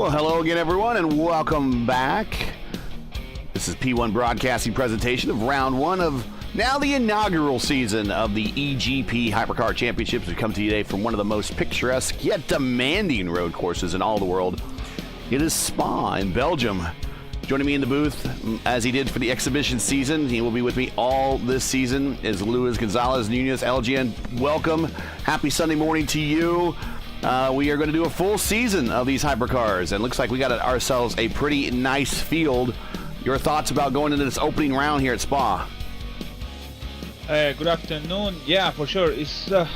Well, hello again, everyone, and welcome back. This is P1 Broadcasting presentation of round one of now the inaugural season of the eGP Hypercar Championships. We come to you today from one of the most picturesque yet demanding road courses in all the world. It is Spa in Belgium. Joining me in the booth, as he did for the exhibition season, he will be with me all this season, is Luis Gonzalez Nunez. LGN, welcome. Happy Sunday morning to you. We are going to do a full season of these hypercars, and looks like we got ourselves a pretty nice field. Your thoughts about going into this opening round here at Spa? Good afternoon. Yeah, for sure. It's a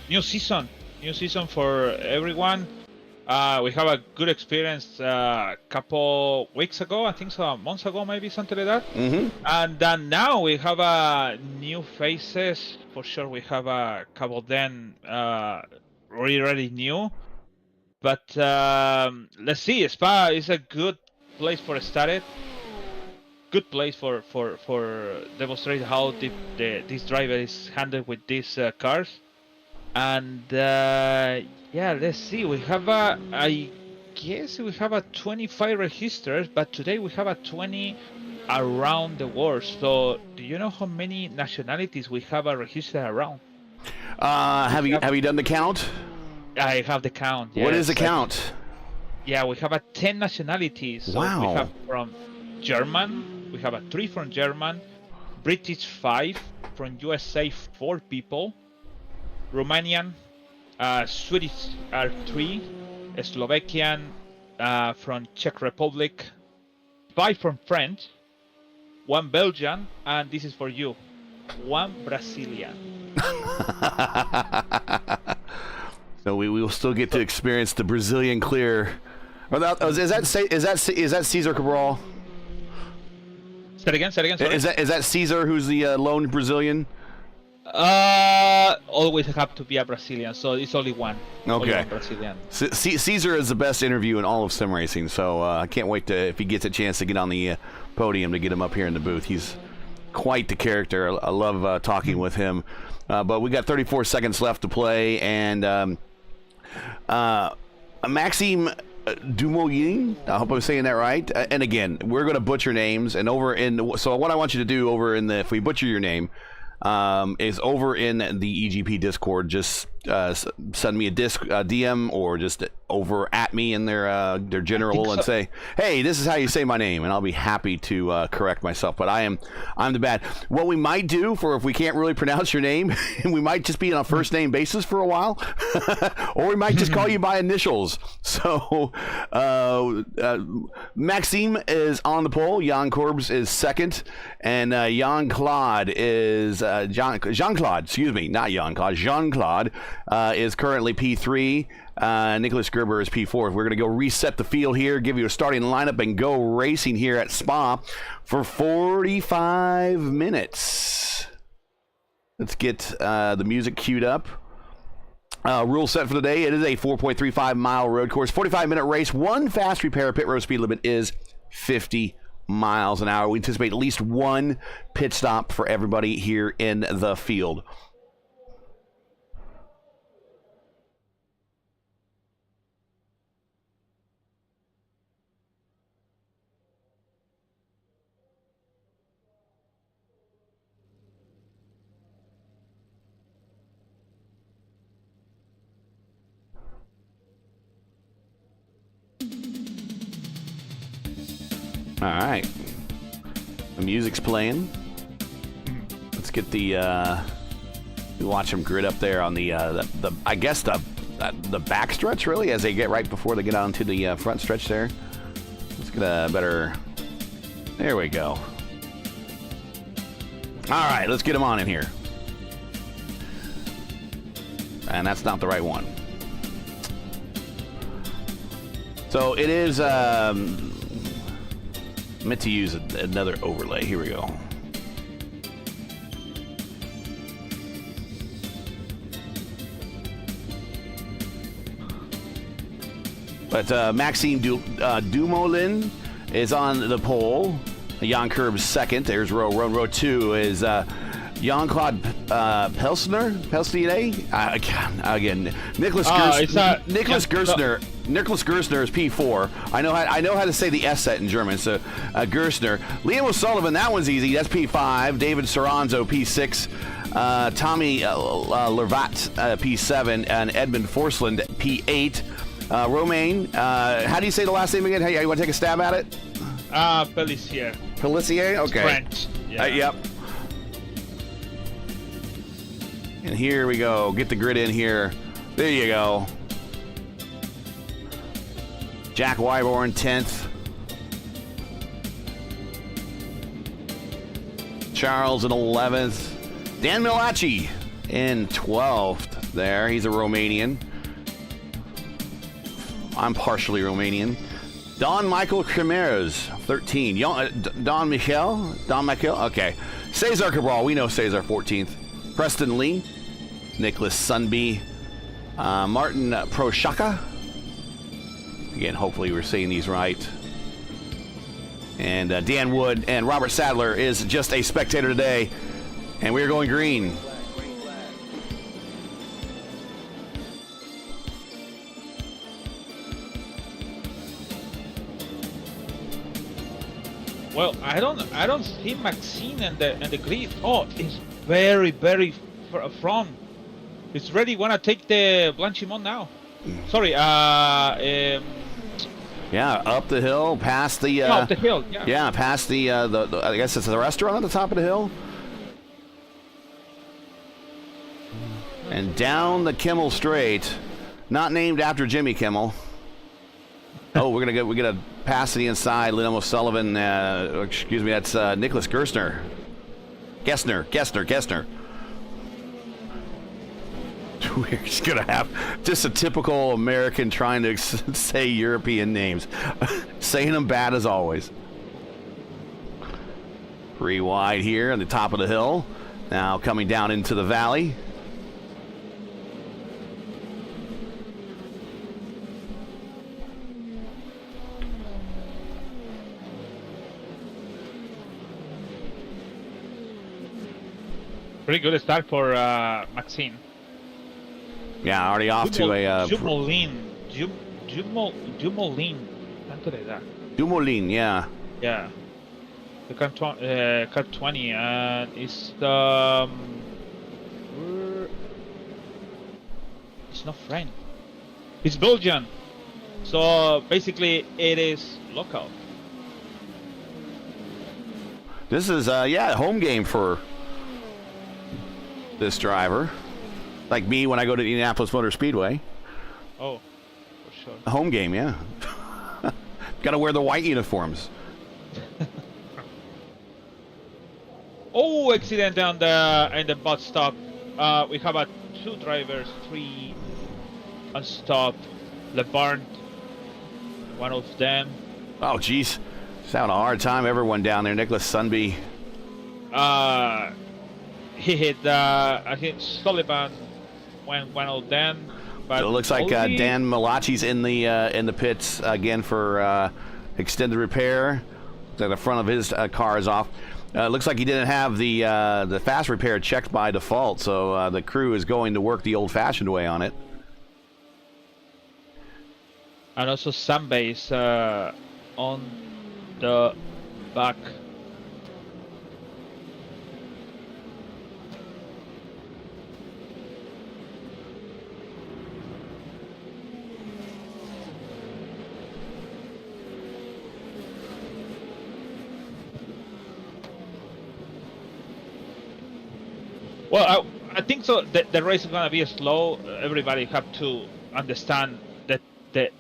new season for everyone. We have a good experience a couple weeks ago, I think so, a month ago, maybe something like that. And then now we have new faces. For sure, we have a couple then really new. But let's see. Spa is a good place for started. Good place for demonstrate how this driver is handled with these cars. And yeah, let's see. We have I guess we have 25 registers, but today we have 20 around the world. So, do you know how many nationalities we have registered around? Have you done the count? I have the count. Yes. What is the count? Yeah, we have 10 nationalities. So wow. We have from German. We have 3 from German, British 5, from USA 4 people, Romanian, Swedish are 3, Slovakian from Czech Republic, 5 from French, 1 Belgian, and this is for you, 1 Brazilian. So we will still get to experience the Brazilian clear. Is that Cesar Cabral? Say it again. Sorry. Is that Cesar who's the lone Brazilian? Always have to be a Brazilian, so it's only one. Okay. Only one Brazilian. Cesar is the best interview in all of sim racing, so I can't wait if he gets a chance to get on the podium to get him up here in the booth. He's quite the character. I love talking with him. But we got 34 seconds left to play, and Maxime Dumoulin, I hope I'm saying that right. And again, we're going to butcher names, and so what I want you to do if we butcher your name, is over in the eGP Discord. Just send me a DM or just over at me in their general and say, hey, this is how you say my name, and I'll be happy to correct myself. But I'm the bad. What we might do if we can't really pronounce your name, we might just be on a first name basis for a while, or we might just call you by initials. So Maxime is on the pole, Jan Corbs is second, and Jean-Claude is Jean-Claude, excuse me, not Jean-Claude, Jean-Claude is currently P3. Nicholas Gerber is P4. We're going to go reset the field here, give you a starting lineup, and go racing here at Spa for 45 minutes. Let's get the music queued up. Rule set for the day. It is a 4.35 mile road course, 45-minute race. One fast repair pit road speed limit is 50 miles an hour. We anticipate at least one pit stop for everybody here in the field. All right, the music's playing. Let's get we watch them grid up there on the I guess the back stretch, really, as they get right before they get onto the front stretch there. Let's get a better. There we go. All right, let's get them on in here. And that's not the right one. So it is. Meant to use another overlay. Here we go. But Maxime Dumoulin is on the pole. Jan Curb's second. There's row 2 is Jean-Claude Pelsier? Again, Nicholas Gerstner. Nicholas Gerstner is P4. I know how to say the S set in German, so Gerstner. Liam O'Sullivan, that one's easy. That's P5. David Soranzo, P6. Tommy Lervat, P7. And Edmund Forsland, P8. Romain, how do you say the last name again? Hey, you want to take a stab at it? Pellissier. Pellissier? Okay. French. Yeah. Yep. And here we go. Get the grid in here. There you go. Jack Wyborn, 10th. Charles in 11th. Dan Milaci in 12th there. He's a Romanian. I'm partially Romanian. Don Michael Cremers, 13. Don Michael? Okay. Cesar Cabral, we know Cesar, 14th. Preston Lee. Nicholas Sunby. Martin Proshaka. Again, hopefully we're saying these right. And Dan Wood and Robert Sadler is just a spectator today. And we're going green. Well, I don't see Maxine and the grid. Oh, it's very from. It's ready. Wanna take the Blanchimont now? Sorry. Yeah, up the hill, past the. Up the hill. Yeah. Yeah, past the I guess it's the restaurant at the top of the hill. And down the Kimmel Straight, not named after Jimmy Kimmel. Oh, we're gonna pass to the inside. Liam O'Sullivan. Excuse me, that's Nicholas Gerstner. Gessner. We're just gonna have just a typical American trying to say European names, saying them bad as always. Pretty wide here on the top of the hill. Now coming down into the valley. Pretty good start for Maxine. Yeah, already off to a... Dumoulin. Tanto de da. Dumoulin, yeah. Yeah. The car 20 and it's not French. It's Belgian. So basically it is local. This is home game for this driver. Like me when I go to Indianapolis Motor Speedway. Oh, for sure. A home game, yeah. Got to wear the white uniforms. Oh, accident in the bus stop. We have 2 drivers, 3 on stop. LeBarn, one of them. Oh, geez. He's having a hard time. Everyone down there. Nicholas Sunby. He hit, I think Sullivan went one of them. But So it looks like Dan Malachi's in the pits again for extended repair. The front of his car is off. Looks like he didn't have the fast repair checked by default, so the crew is going to work the old-fashioned way on it. And also Sambe is on the back. Well, I think so. The race is gonna be slow. Everybody have to understand that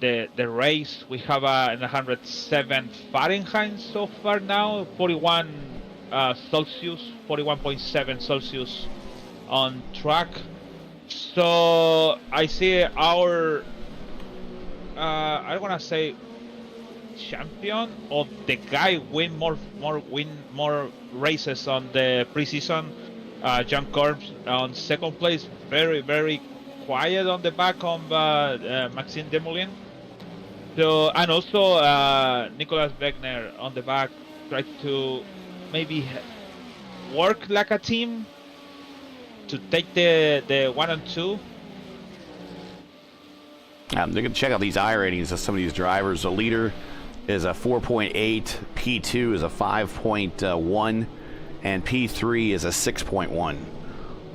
the race we have 107 Fahrenheit so far now, 41 Celsius, 41.7 Celsius on track. So I see our I wanna say champion or the guy win more races on the preseason. John Corbs on second place, very quiet on the back of Maxime Demoulin. So and also Nicolas Wegner on the back tried to maybe work like a team to take the 1 and 2. They're going to check out these iRatings of some of these drivers. The leader is a 4.8, P2 is a 5.1, and P3 is a 6.1.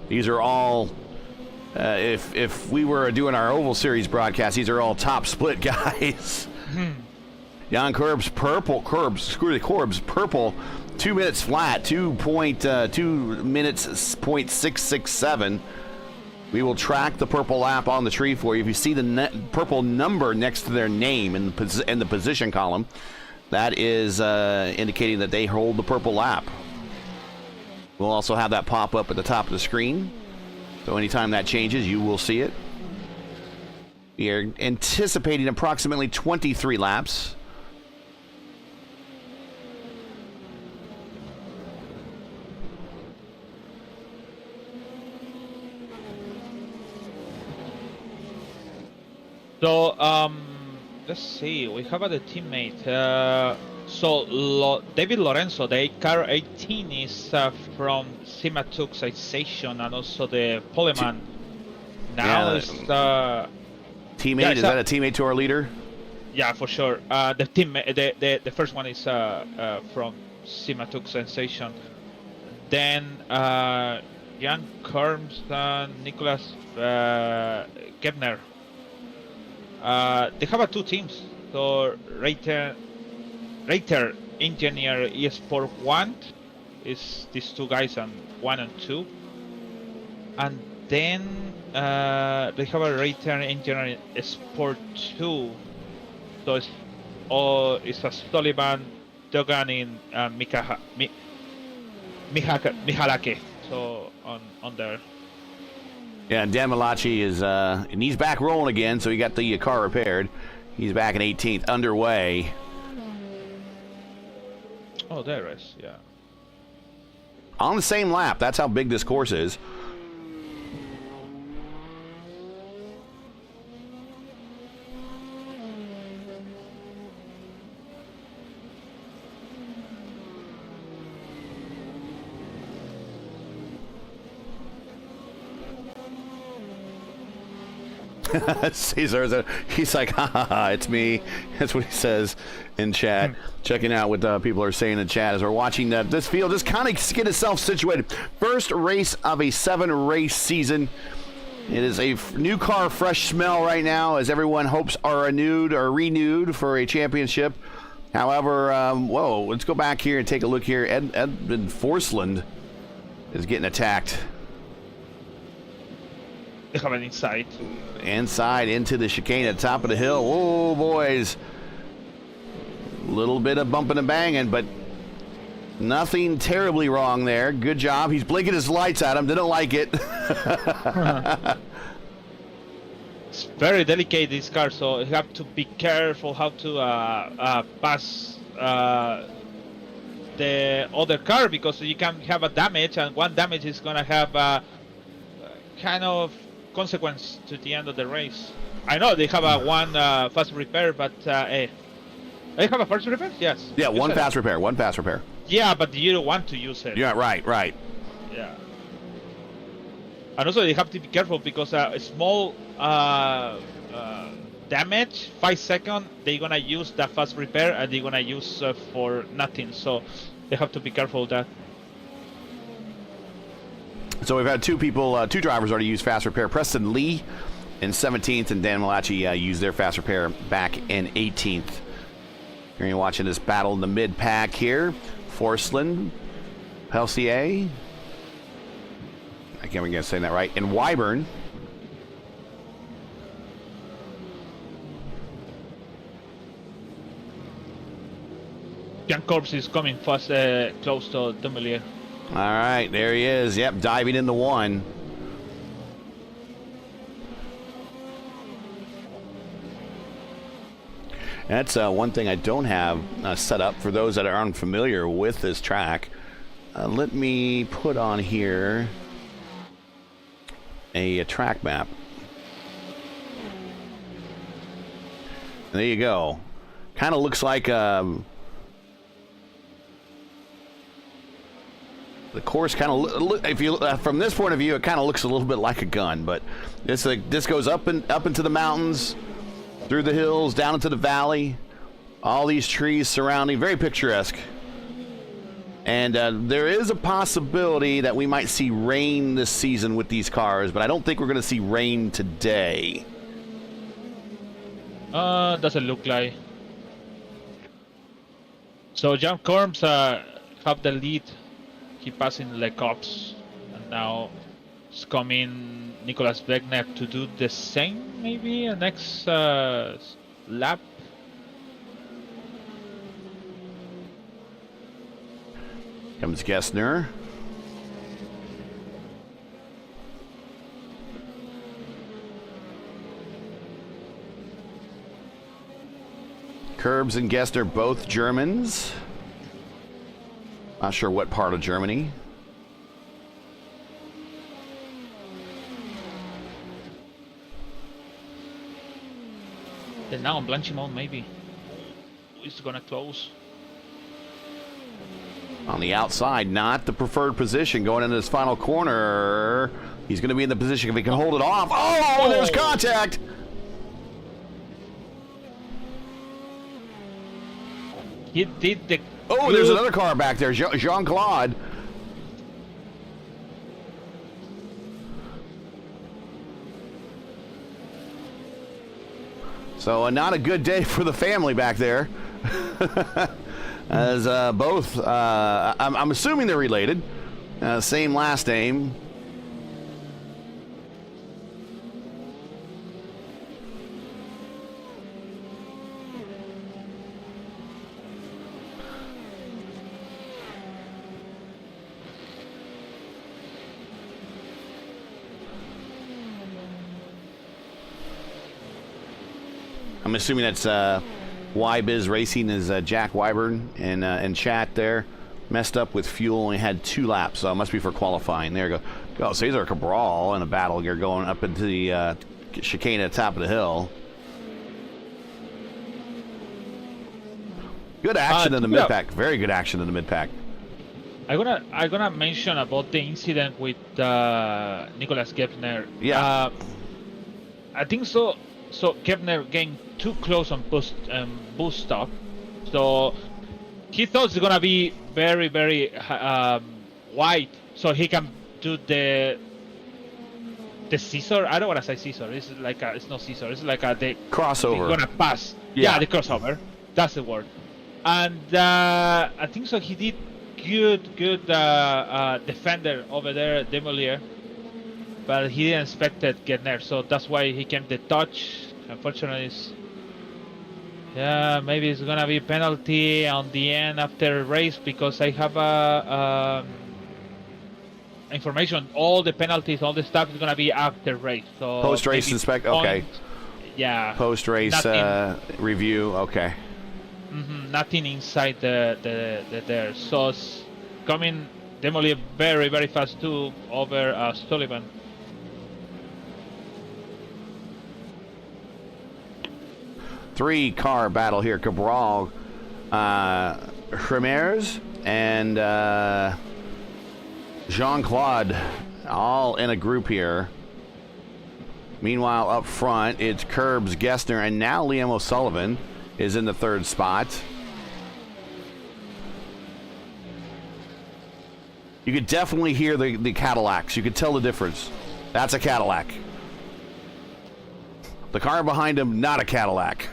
These are all, if we were doing our Oval Series broadcast, these are all top split guys. Jan Korb's purple, purple, 2 minutes flat, 2 minutes, 0.667. We will track the purple lap on the tree for you. If you see the purple number next to their name in the position column, that is indicating that they hold the purple lap. We'll also have that pop up at the top of the screen. So anytime that changes, you will see it. We are anticipating approximately 23 laps. So, let's see. We have a teammate. David Lorenzo, the car 18, is from Simatuxization, and also the Poleman. Now is teammate. Yeah, is that a teammate to our leader? Yeah, for sure. The team, the first one is from Simatuxization. Then Jan Korms and Nicholas Gebner. They have 2 teams. So Reiter Engineer eSport 1 is these 2 guys, and 1 and 2. And then they have a Reiter Engineer Sport 2. So it's a Sullivan, Dogan, and Mihalake. So on there. Yeah, Dan Malachi is, and he's back rolling again, so he got the car repaired. He's back in 18th, underway. Oh, there is, yeah. On the same lap, that's how big this course is. Caesar, he's like, ha ha ha, it's me. That's what he says in chat. Checking out what people are saying in chat as we're watching this field just kind of get itself situated. First race of a 7-race season. It is a new car, fresh smell right now, as everyone hopes are renewed for a championship. However, whoa, let's go back here and take a look here. Edmund Forsland is getting attacked. They have an inside. Inside into the chicane at the top of the hill. Whoa, boys. A little bit of bumping and banging, but nothing terribly wrong there. Good job. He's blinking his lights at him. Didn't like it. It's very delicate, this car, so you have to be careful how to pass the other car, because you can have a damage, and one damage is going to have a kind of consequence to the end of the race. I know they have a one fast repair, but they have a fast repair? Yes. Yeah, one fast repair. Yeah, but you don't want to use it. Yeah, right. Yeah. And also you have to be careful, because a small damage, 5 seconds, they're gonna use that fast repair, and they're gonna use for nothing. So they have to be careful of that. So we've had two drivers already use fast repair. Preston Lee in 17th, and Dan Malachi used their fast repair back in 18th. You're watching this battle in the mid-pack here. Forsland, Pelsier, I can't even say that right, and Wyburn. Jan Korps is coming fast, close to Demelier. All right, there he is. Yep, diving into one. That's one thing I don't have set up for those that are unfamiliar with this track. Let me put on here a track map. There you go. Kind of looks like The course kind of, if you from this point of view, it kind of looks a little bit like a gun. But this goes up into the mountains, through the hills, down into the valley. All these trees surrounding, very picturesque. And there is a possibility that we might see rain this season with these cars, but I don't think we're going to see rain today. Doesn't look like. So Jan Corms have the lead. He passing Le Cops, and now it's coming Nicolas Wegner to do the same, maybe next lap. Comes Gessner. Curbs and Gessner, both Germans. Not sure what part of Germany. Then now on Blanchimont, maybe. It's gonna close. On the outside, not the preferred position going into this final corner. He's going to be in the position if he can hold it off. Oh, there's contact. He did the. Oh, there's another car back there, Jean-Claude. So not a good day for the family back there. As both, I'm assuming they're related. Same last name. I'm assuming that's YBiz Racing is Jack Wyburn in chat there. Messed up with fuel, only had 2 laps, so it must be for qualifying. There you go. Oh, Cesar Cabral in a battle here going up into the chicane at the top of the hill. Good action in the mid-pack. Very good action in the mid-pack. I'm gonna mention about the incident with Nicolas Gebner. Yeah. I think so. So Gebner getting too close on boost stop, so he thought it's gonna be very wide, so he can do the scissor. I don't want to say scissor. It's like it's not scissor. It's like the crossover. He's gonna pass. Yeah, the crossover. That's the word. And I think so. He did good defender over there, Demolier. But he didn't expect that Gebner, so that's why he came the touch. Unfortunately, maybe it's gonna be penalty on the end after race, because I have information. All the penalties, all the stuff is gonna be after race. So post race inspect. Okay. Yeah. Post race review. Okay. Nothing inside the there. So it's coming Demolier very fast too over Sullivan. Three-car battle here. Cabral, Remers, and Jean-Claude all in a group here. Meanwhile, up front, it's Curbs, Gessner, and now Liam O'Sullivan is in the 3rd spot. You could definitely hear the Cadillacs. You could tell the difference. That's a Cadillac. The car behind him, not a Cadillac.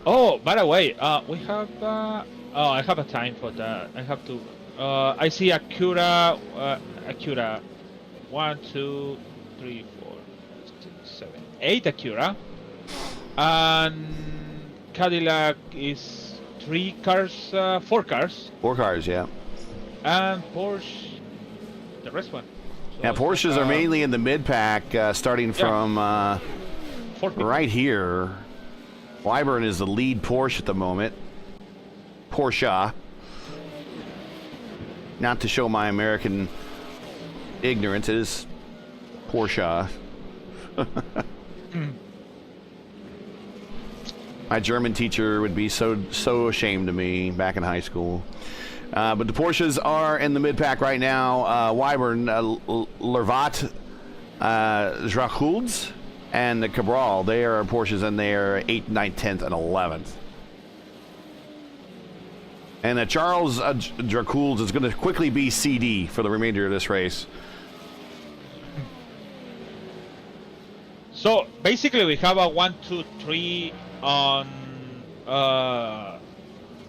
Oh, by the way, we have. I have a time for that. I have to. I see Acura. 1, 2, 3, 4, 5, 6, 7, 8 Acura, and Cadillac is 3 cars, 4 cars. 4 cars, yeah. And Porsche. The rest one. So yeah, Porsches are mainly in the mid-pack, starting from right here. Wyburn is the lead Porsche at the moment. Porsche. Not to show my American ignorance, it is Porsche. My German teacher would be so ashamed of me back in high school. But the Porsches are in the mid-pack right now. Wyburn, Lervat, Drachulds, and the Cabral. They are Porsches, and they are 8th, 9th, 10th, and 11th. And Charles Drachulds is going to quickly be CD for the remainder of this race. So basically, we have a 1, 2, 3 on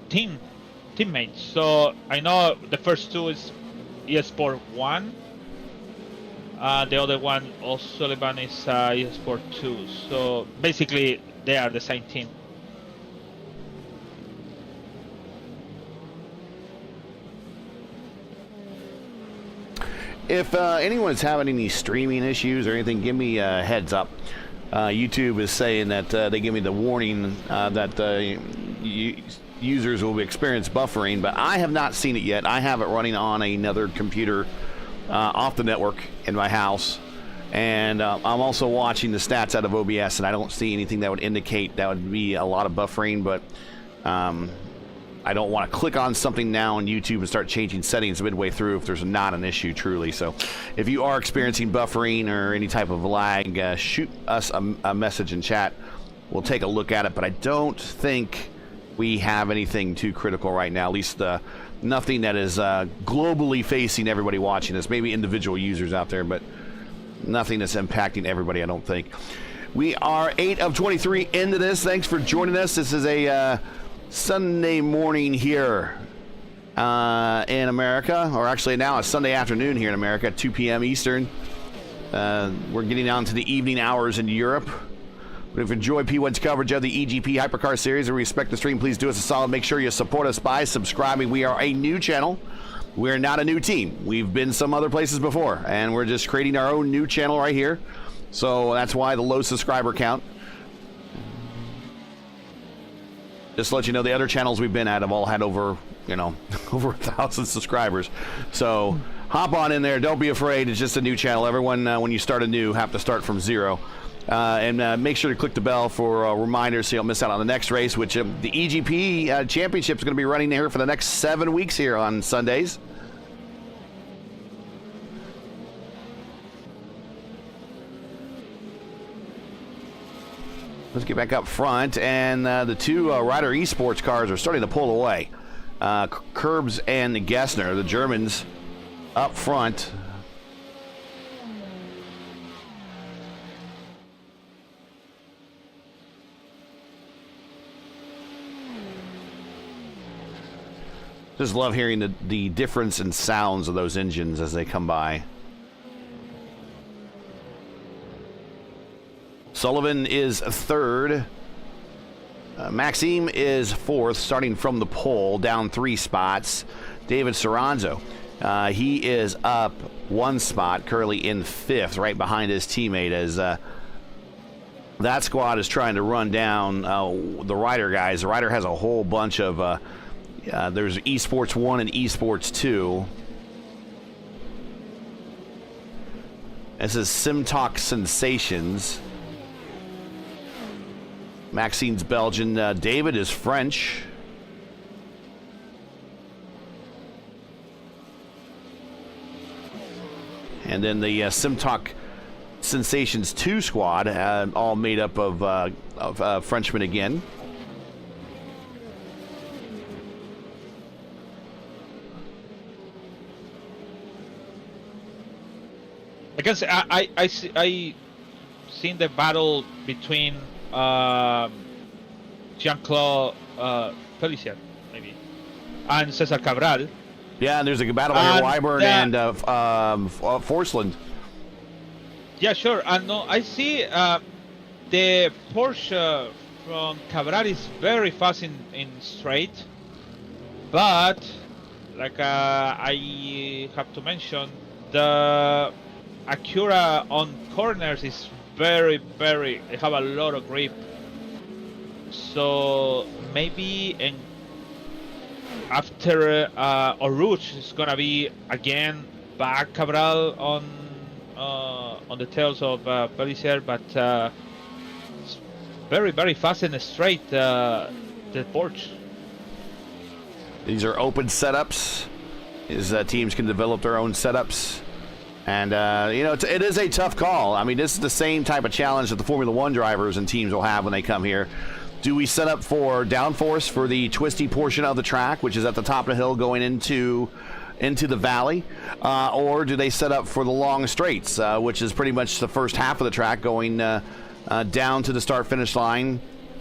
teammates. So I know the first two is eSport 1. The other one, O'Sullivan, is eSport 2. So basically, they are the same team. If anyone's having any streaming issues or anything, give me a heads up. YouTube is saying that they give me the warning that users will experience buffering, but I have not seen it yet. I have it running on another computer off the network in my house, and I'm also watching the stats out of OBS, and I don't see anything that would indicate that would be a lot of buffering, but I don't want to click on something now on YouTube and start changing settings midway through if there's not an issue truly. So if you are experiencing buffering or any type of lag, shoot us a message in chat. We'll take a look at it, but I don't think we have anything too critical right now, at least nothing that is globally facing everybody watching us. Maybe individual users out there, but nothing that's impacting everybody, I don't think. We are 8 of 23 into this. Thanks for joining us. This is a Sunday morning here in America, or actually now it's Sunday afternoon here in America at 2 p.m. Eastern. We're getting on to the evening hours in Europe. But if you enjoy P1's coverage of the eGP Hypercar Series and respect the stream, please do us a solid. Make sure you support us by subscribing. We are a new channel. We're not a new team. We've been some other places before, and we're just creating our own new channel right here. So that's why the low subscriber count. Just to let you know, the other channels we've been at have all had over 1,000 subscribers. So hop on in there. Don't be afraid. It's just a new channel. Everyone, when you start anew, have to start from zero. And make sure to click the bell for reminders so you don't miss out on the next race, which the eGP Championship is going to be running here for the next 7 weeks here on Sundays. Let's get back up front, and the two Ryder eSports cars are starting to pull away. Kurbs and Gessner, the Germans, up front. Just love hearing the difference in sounds of those engines as they come by. Sullivan is third. Maxime is fourth, starting from the pole, down 3 spots. David Soranzo, he is up 1 spot, currently in 5th, right behind his teammate, as that squad is trying to run down the Ryder guys. The Ryder has a whole bunch of, there's eSports 1 and eSports 2. This is SimTalk Sensations. Maxine's Belgian. David is French. And then the SimTalk Sensations 2 squad, all made up of Frenchmen again. I guess I seen the battle between Jean-Claude Pellissier, maybe, and Cesar Cabral. Yeah, and there's a battle here, Wyburn and Forsland. Yeah, sure. And no, I see the Porsche from Cabral is very fast in straight, but like I have to mention, the Acura on corners is they have a lot of grip. So maybe after Oruch is gonna be again back Cabral on the tails of Pellissier, but very, very fast and straight, the porch. These are open setups. Teams can develop their own setups. And, it is a tough call. I mean, this is the same type of challenge that the Formula One drivers and teams will have when they come here. Do we set up for downforce for the twisty portion of the track, which is at the top of the hill going into the valley? Or do they set up for the long straights, which is pretty much the first half of the track going down to the start-finish line?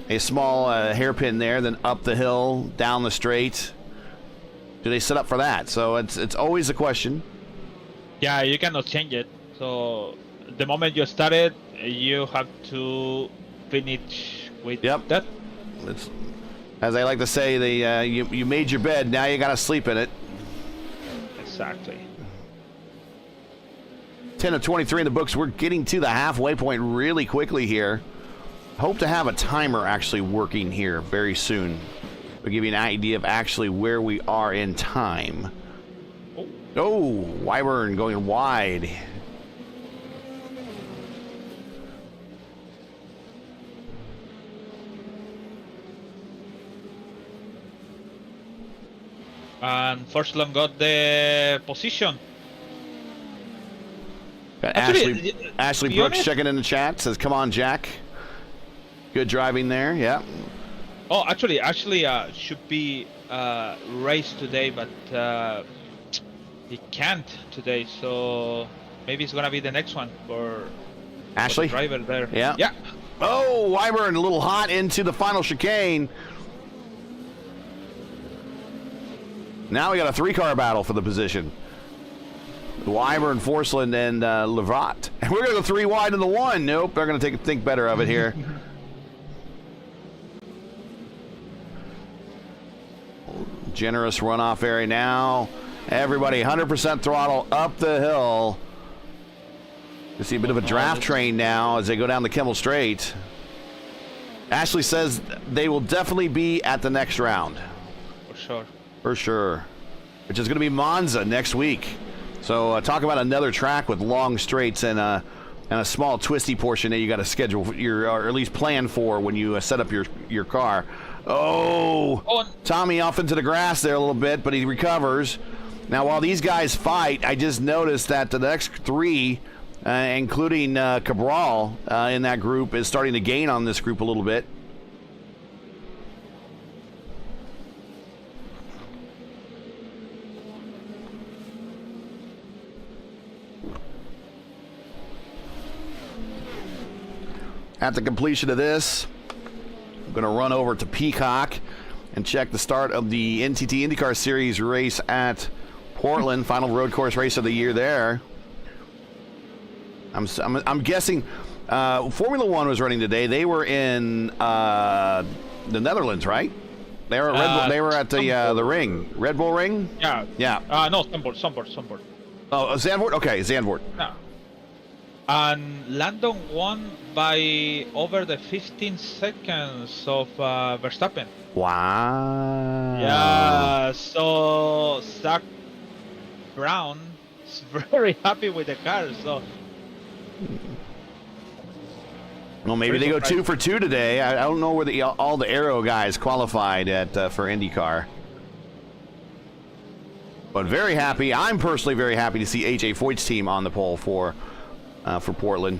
A small hairpin there, then up the hill, down the straight. Do they set up for that? So it's always a question. Yeah, you cannot change it. So the moment you started, you have to finish with that. It's, as I like to say, you made your bed, now you got to sleep in it. Exactly. 10 of 23 in the books. We're getting to the halfway point really quickly here. Hope to have a timer actually working here very soon. We'll give you an idea of actually where we are in time. Oh, Wyburn going wide. And Forsland got the position. Got Actually, Ashley Brooks checking in the chat. Says, come on, Jack. Good driving there. Yeah. Oh, actually, should be race today, but he can't today. So maybe it's gonna be the next one for Ashley the driver there. Yeah. Yeah. Oh, Wyburn a little hot into the final chicane. Now we got a 3-car battle for the position. Wyburn, Forsland, and Levat. And we're going to go 3 wide in the 1. Nope, they're going to think better of it here. Generous runoff area now. Everybody 100% throttle up the hill. You see a bit of a draft train now as they go down the Kimmel Straight. Ashley says they will definitely be at the next round. For sure. For sure. Which is going to be Monza next week. So talk about another track with long straights and a small twisty portion that you got to schedule or at least plan for when you set up your car. Oh, Tommy off into the grass there a little bit, but he recovers. Now, while these guys fight, I just noticed that the next 3, including Cabral in that group, is starting to gain on this group a little bit. At the completion of this, I'm going to run over to Peacock and check the start of the NTT IndyCar Series race at Portland, final road course race of the year there. I'm guessing Formula One was running today. They were in the Netherlands, right? They were at Red Bull, they were at the ring, Red Bull Ring. Yeah. Yeah. No, Zandvoort. Oh, Zandvoort. Okay, Zandvoort. Yeah. And Landon won by over the 15 seconds of Verstappen. Wow. Yeah, so Zach Brown is very happy with the car. So, well, maybe they go 2 for 2 today. I don't know where all the Aero guys qualified at for IndyCar. But very happy. I'm personally very happy to see AJ Foyt's team on the pole for Portland.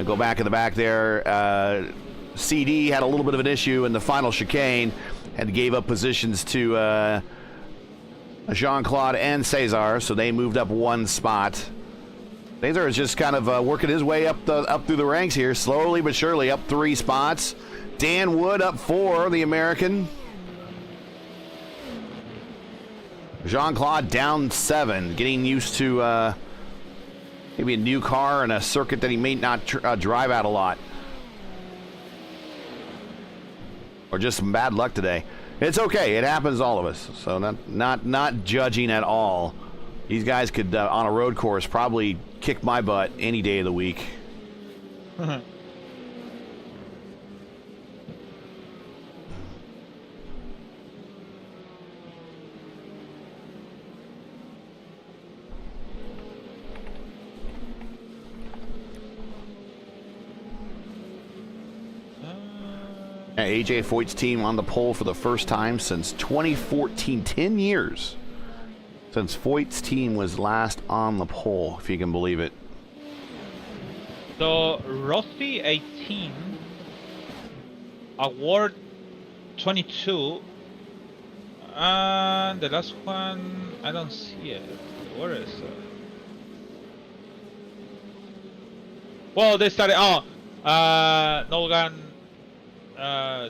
Go back in the back there. CD had a little bit of an issue in the final chicane and gave up positions to Jean-Claude and Cesar, so they moved up 1 spot. Cesar is just kind of working his way up through the ranks here, slowly but surely, up 3 spots. Dan Wood up 4, the American. Jean-Claude down 7, getting used to maybe a new car and a circuit that he may not drive out a lot. Or just some bad luck today. It's okay. It happens to all of us. So not judging at all. These guys could, on a road course, probably kick my butt any day of the week. AJ Foyt's team on the pole for the first time since 2014. 10 years since Foyt's team was last on the pole, if you can believe it. So Rossi 18, Award 22, and the last one I don't see it. Where is it? Well, they started. Nolan.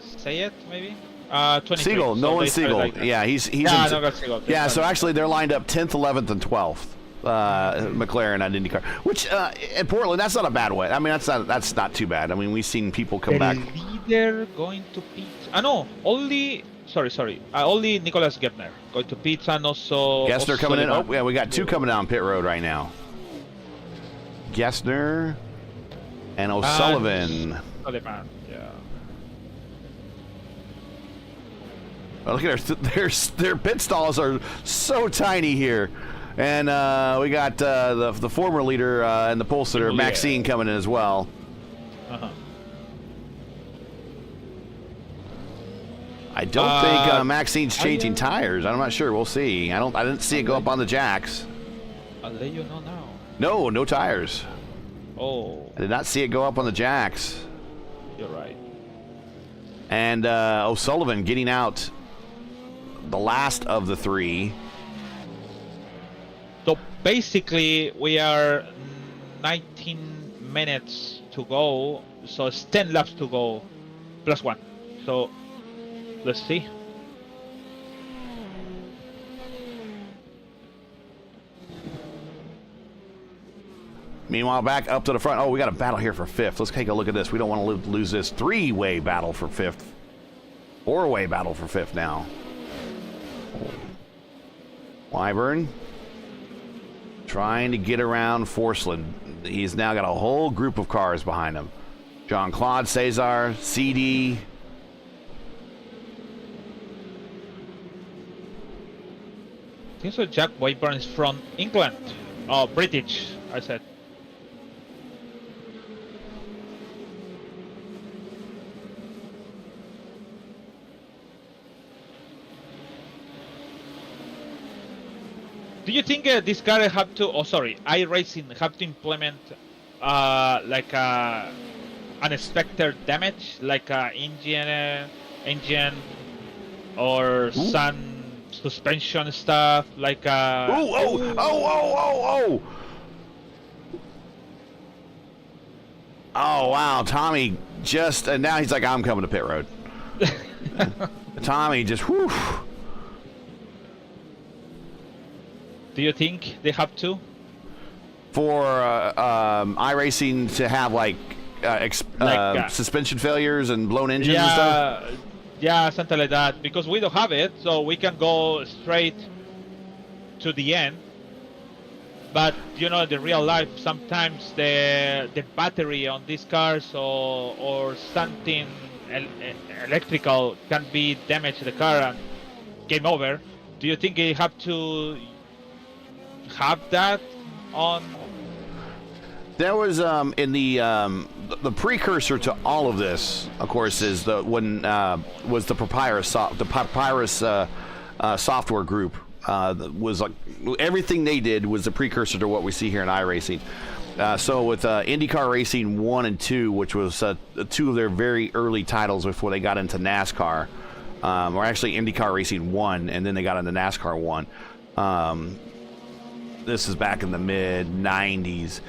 Say it maybe. 23. Siegel, so Nolan Siegel. like yeah, he's yeah, in, Nolan Siegel. yeah. So actually, they're lined up 10th, 11th, and 12th. McLaren and IndyCar, which in Portland, that's not a bad way. I mean, that's not too bad. I mean, we've seen people come back. Leader going to pits. No, only. Sorry. Only Nicholas Gessner going to pits, and also. Gessner coming in. Oh, yeah, we got two coming down pit road right now. Gessner and O'Sullivan. LeMans, yeah. Oh, look at their pit stalls are so tiny here, and we got the former leader and the pole sitter Maxine coming in as well. I don't think Maxine's changing tires. I'm not sure. We'll see. I didn't see it go up on the jacks. I'll let you know now. No tires. Oh. I did not see it go up on the jacks. You're right. And O'Sullivan getting out the last of the three. So basically, we are 19 minutes to go. So it's 10 laps to go, plus one. So let's see. Meanwhile, back up to the front. Oh, we got a battle here for fifth. Let's take a look at this. We don't want to lose this three-way battle for fifth. Four-way battle for fifth now. Wyburn trying to get around Forsland. He's now got a whole group of cars behind him. Jean-Claude, Cesar, CD. I think so. Jack Wyburn is from England. Oh, British, I said. Do you think this car have to? Oh, sorry, iRacing have to implement like unexpected damage, like engine or some suspension stuff, like. Oh! Oh wow, Tommy just and now he's like, I'm coming to pit road. Tommy just whew. Do you think they have to? For iRacing to have like suspension failures and blown engines and stuff? Yeah, something like that. Because we don't have it, so we can go straight to the end. But you know, in real life, sometimes the battery on these cars or something electrical can be damage the car and game over. Do you think they have to have that on? There was in the precursor to all of this, of course, is was the Papyrus software group. Was like everything they did was the precursor to what we see here in iRacing. So with IndyCar Racing 1 and 2, which was two of their very early titles before they got into NASCAR, or actually IndyCar Racing 1, and then they got into NASCAR 1. This is back in the mid-90s.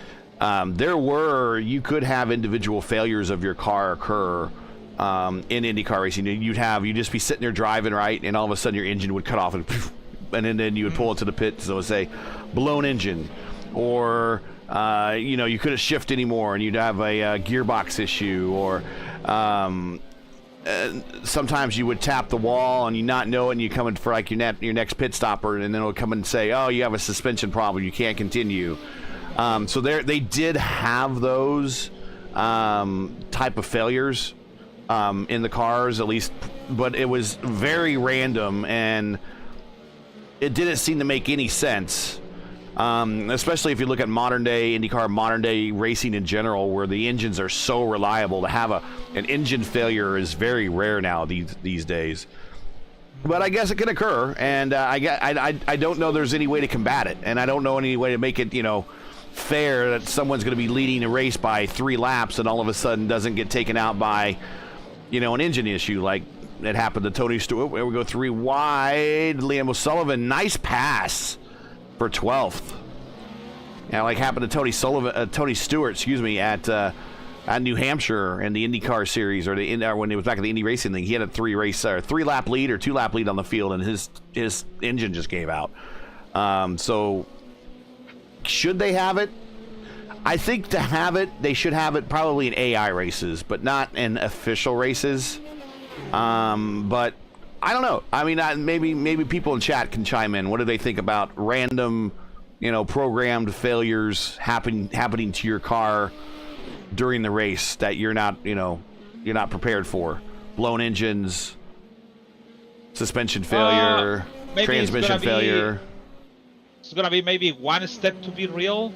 You could have individual failures of your car occur in IndyCar Racing. You'd just be sitting there driving, right, and all of a sudden your engine would cut off and then you would pull it to the pit. So it would say blown engine, or you couldn't shift anymore and you'd have a gearbox issue, or sometimes you would tap the wall and you not know it, and you come in for like your next pit stopper, and then it'll come and say, oh, you have a suspension problem, you can't continue. So they did have those type of failures in the cars, at least, but it was very random and it didn't seem to make any sense Especially if you look at modern day IndyCar, modern day racing in general, where the engines are so reliable. To have an engine failure is very rare now these days. But I guess it can occur, and I don't know there's any way to combat it, and I don't know any way to make it, fair that someone's going to be leading a race by 3 laps and all of a sudden doesn't get taken out by, an engine issue like it happened to Tony Stewart. We go 3 wide. Liam O'Sullivan, nice pass for 12th. Yeah, like happened to Tony Stewart, at New Hampshire in the IndyCar series, or when it was back at the Indy Racing thing. He had a 3-lap lead or 2-lap lead on the field, and his engine just gave out. So should they have it? I think to have it, they should have it probably in AI races, but not in official races. But I don't know. I mean, maybe people in chat can chime in. What do they think about random, programmed failures happening to your car during the race that you're not prepared for? Blown engines, suspension failure, transmission failure. It's gonna be maybe one step to be real.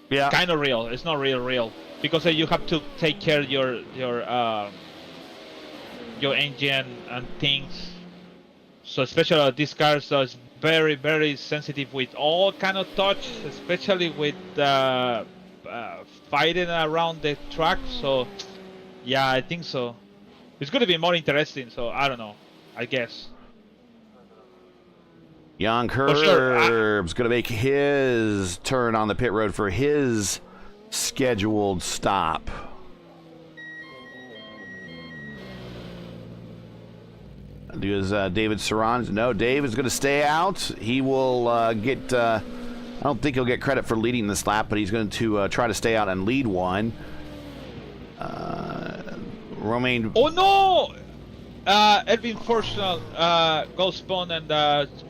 Yeah. Kind of real. It's not real because you have to take care of your engine and things. So especially this car, so it's very, very sensitive with all kind of touch, especially with fighting around the track. So yeah, I think so. It's going to be more interesting. So I don't know. I guess. Jan Kurb's going to make his turn on the pit road for his scheduled stop. Does David Saran? No, Dave is going to stay out. He will get... I don't think he'll get credit for leading this lap, but he's going to try to stay out and lead one. Romain... Oh, no! Edwin Forstall goes spawn and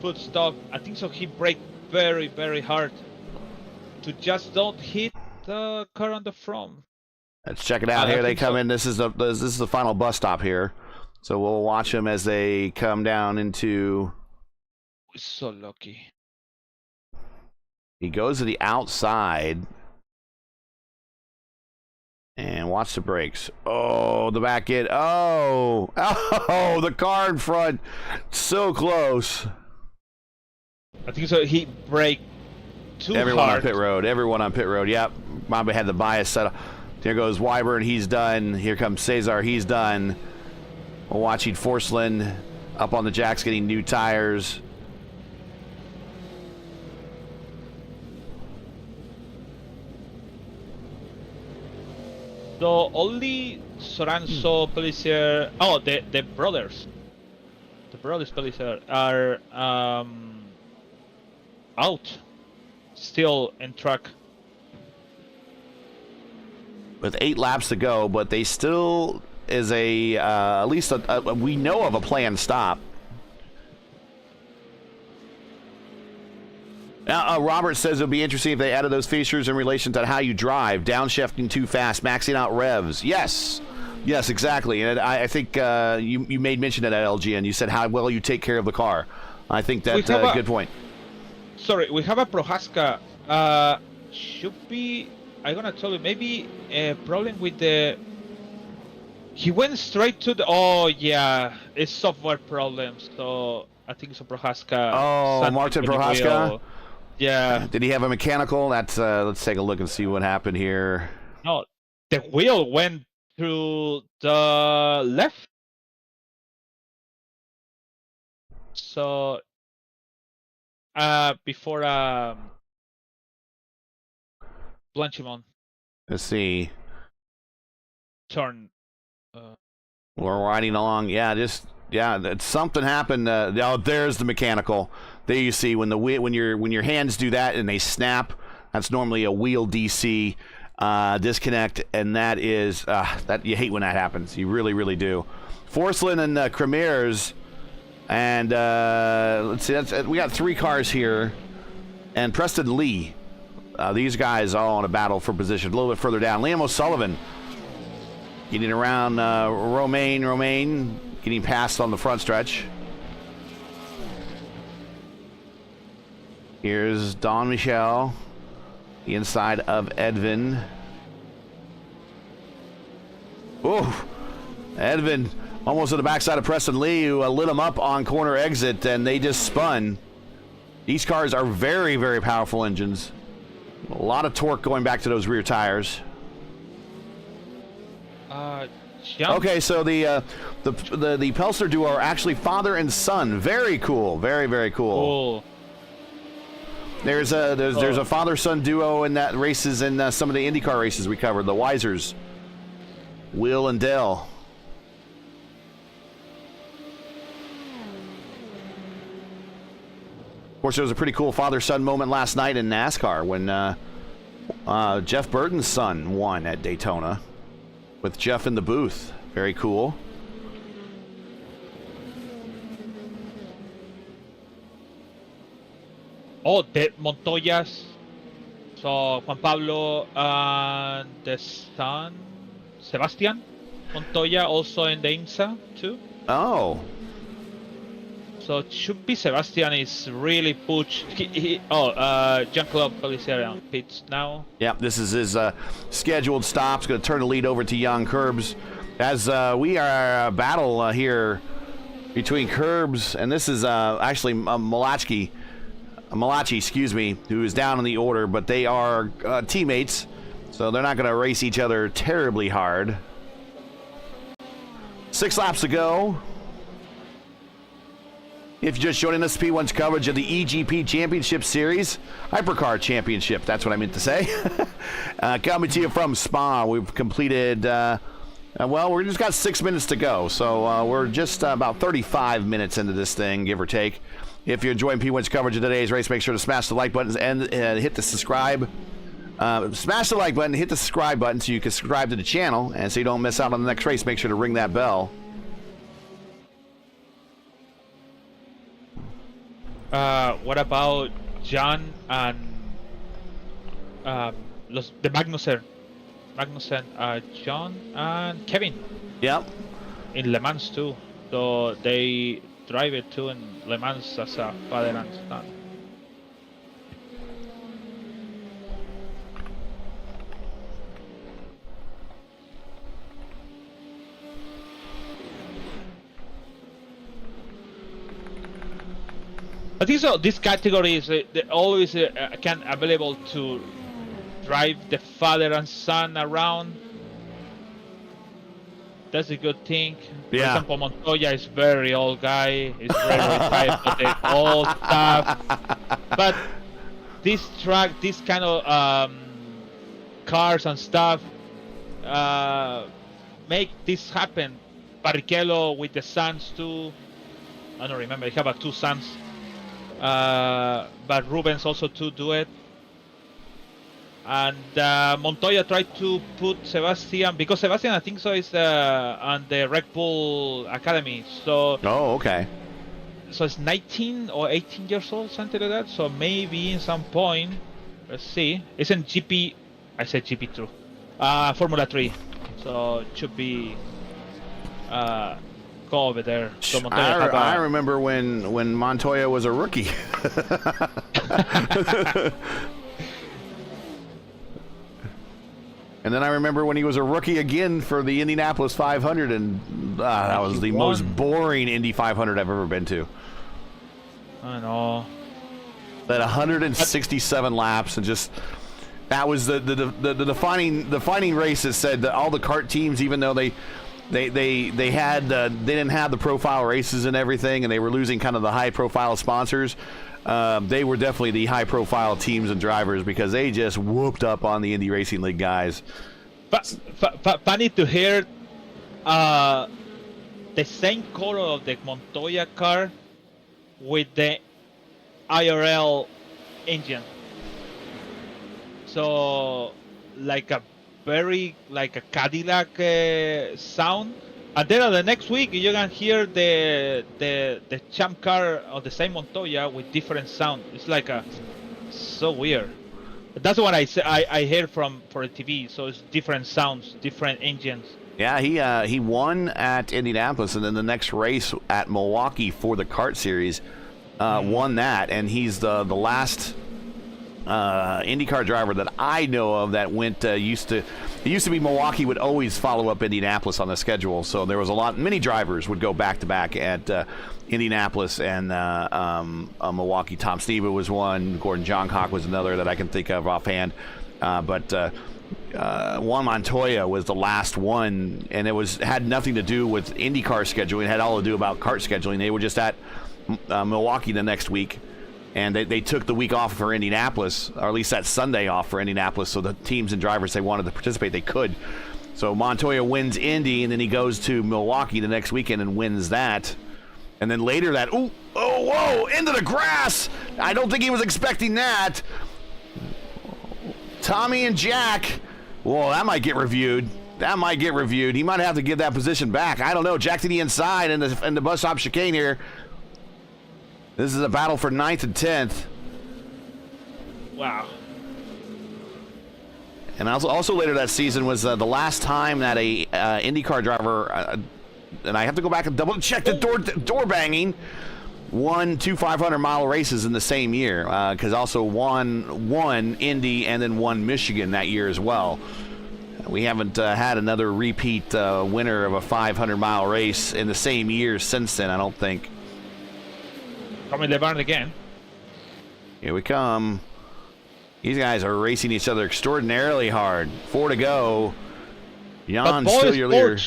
put stop. I think so. He braked very, very hard to just don't hit the car on the front. Let's check it out. Here they come in. This is the final bus stop here. So we'll watch them as they come down into... We're so lucky. He goes to the outside. And watch the brakes. Oh, the back end. Oh, the car in front. So close. I think so. He braked too Everyone hard. On pit road. Everyone on pit road. Yep. Mamba had the bias set up. There goes Wyburn. He's done. Here comes Cesar. He's done. We're watching Forslund up on the jacks getting new tires. So only Soranzo Pellicer, the brothers. The brothers Pellicer are out. Still in track. With 8 laps to go, but they still is at least we know of a planned stop. Now, Robert says it'll be interesting if they added those features in relation to how you drive, downshifting too fast, maxing out revs. Yes, exactly. And I think you made mention of that, LG, and you said how well you take care of the car. I think that's a good point. Sorry, we have a Prohaska. Should be, I'm gonna tell you, maybe a problem with the... He went straight to the... Oh, yeah, it's software problems. So I think it's a Prohaska. Oh, Martin Prohaska? Yeah. Did he have a mechanical? That's let's take a look and see what happened here. No, the wheel went through the left. So before Blanchimon. Let's see. Turn. We're riding along. Something happened. There's the mechanical. There you see when your hands do that and they snap. That's normally a wheel DC disconnect, and that is that you hate when that happens. You really, really do. Forslund and Cremiers, and let's see. We got 3 cars here, and Preston Lee. These guys all in a battle for position. A little bit further down, Liam O'Sullivan getting around Romain getting past on the front stretch. Here's Don Michel, the inside of Edvin. Oh, Edvin almost at the backside of Preston Lee, who lit him up on corner exit, and they just spun. These cars are very, very powerful engines. A lot of torque going back to those rear tires. Okay, so the Pelster duo are actually father and son. Very cool. Very, very cool. There's a father-son duo in that races in some of the IndyCar races we covered. The Weisers, Will and Dale. Of course, there was a pretty cool father-son moment last night in NASCAR when Jeff Burton's son won at Daytona with Jeff in the booth. Very cool. Oh, the Montoyas. So Juan Pablo and the son, Sebastian Montoya, also in the IMSA too. Oh. So it should be Sebastian is really pushed. Jean-Claude Pellissier pits now. Yeah, this is his scheduled stops. Going to turn the lead over to Jan Kurbs as we are a battle here between Kurbs, and this is actually Malachi, excuse me, who is down in the order, but they are teammates, so they're not going to race each other terribly hard. 6 laps to go. If you're just joining us, P1's coverage of the eGP Championship Series, Hypercar Championship, that's what I meant to say. Coming to you from Spa. We've completed, we just got 6 minutes to go, so we're just about 35 minutes into this thing, give or take. If you're enjoying P1's coverage of today's race, make sure to smash the like buttons and hit the subscribe. Smash the like button, hit the subscribe button so you can subscribe to the channel, and so you don't miss out on the next race, make sure to ring that bell. What about John and the Magnussen, John and Kevin? Yep. In LeMans too. So they drive it too in LeMans as a father and son. I think so. This category is always can available to drive the father and son around. That's a good thing. Yeah. For example, Montoya is very old guy. He's very retired for the old stuff. But this track, this kind of cars and stuff, make this happen. Barrichello with the sons too. I don't remember. He have 2 sons. But Rubens also to do it, and Montoya tried to put Sebastian, because Sebastian I think so is on the Red Bull Academy, so okay, so it's 19 or 18 years old, something like that, so maybe in some point, let's see, it's in GP, I said GP through Formula 3, so it should be go over there. So I remember when Montoya was a rookie. And then I remember when he was a rookie again for the Indianapolis 500, and that was the most boring Indy 500 I've ever been to. I know. That 167 laps, and just that was the defining race that said that all the kart teams, even though they didn't have the profile races and everything, and they were losing kind of the high profile sponsors. They were definitely the high profile teams and drivers because they just whooped up on the Indy Racing League guys. But funny to hear the same color of the Montoya car with the IRL engine. So like a very like a Cadillac sound, and then the next week you can hear the champ car of the same Montoya with different sound. It's like so weird. That's what I heard for the TV. So it's different sounds, different engines. Yeah, he won at Indianapolis, and then the next race at Milwaukee for the kart series, won that, and he's the last IndyCar driver that I know of that went. It used to be Milwaukee would always follow up Indianapolis on the schedule, so there was many drivers would go back to back at Indianapolis and Milwaukee. Tom Steva was one. Gordon Johncock was another that I can think of offhand, but. Juan Montoya was the last one, and it had nothing to do with IndyCar scheduling. It had all to do about kart scheduling. They were just at Milwaukee the next week, and they took the week off for Indianapolis, or at least that Sunday off for Indianapolis, so the teams and drivers they wanted to participate, they could. So Montoya wins Indy, and then he goes to Milwaukee the next weekend and wins that. And then later whoa, into the grass! I don't think he was expecting that. Tommy and Jack. Whoa, that might get reviewed. He might have to give that position back. I don't know. Jack to the inside in the bus stop chicane here. This is a battle for 9th and 10th. Wow. And also later that season was the last time that a IndyCar driver, and I have to go back and double check the door banging, won 2 500-mile races in the same year, because also won Indy and then won Michigan that year as well. We haven't had another repeat winner of a 500-mile race in the same year since then, I don't think. Coming LeMans again. Here we come. These guys are racing each other extraordinarily hard. 4 to go. Jan still your leader.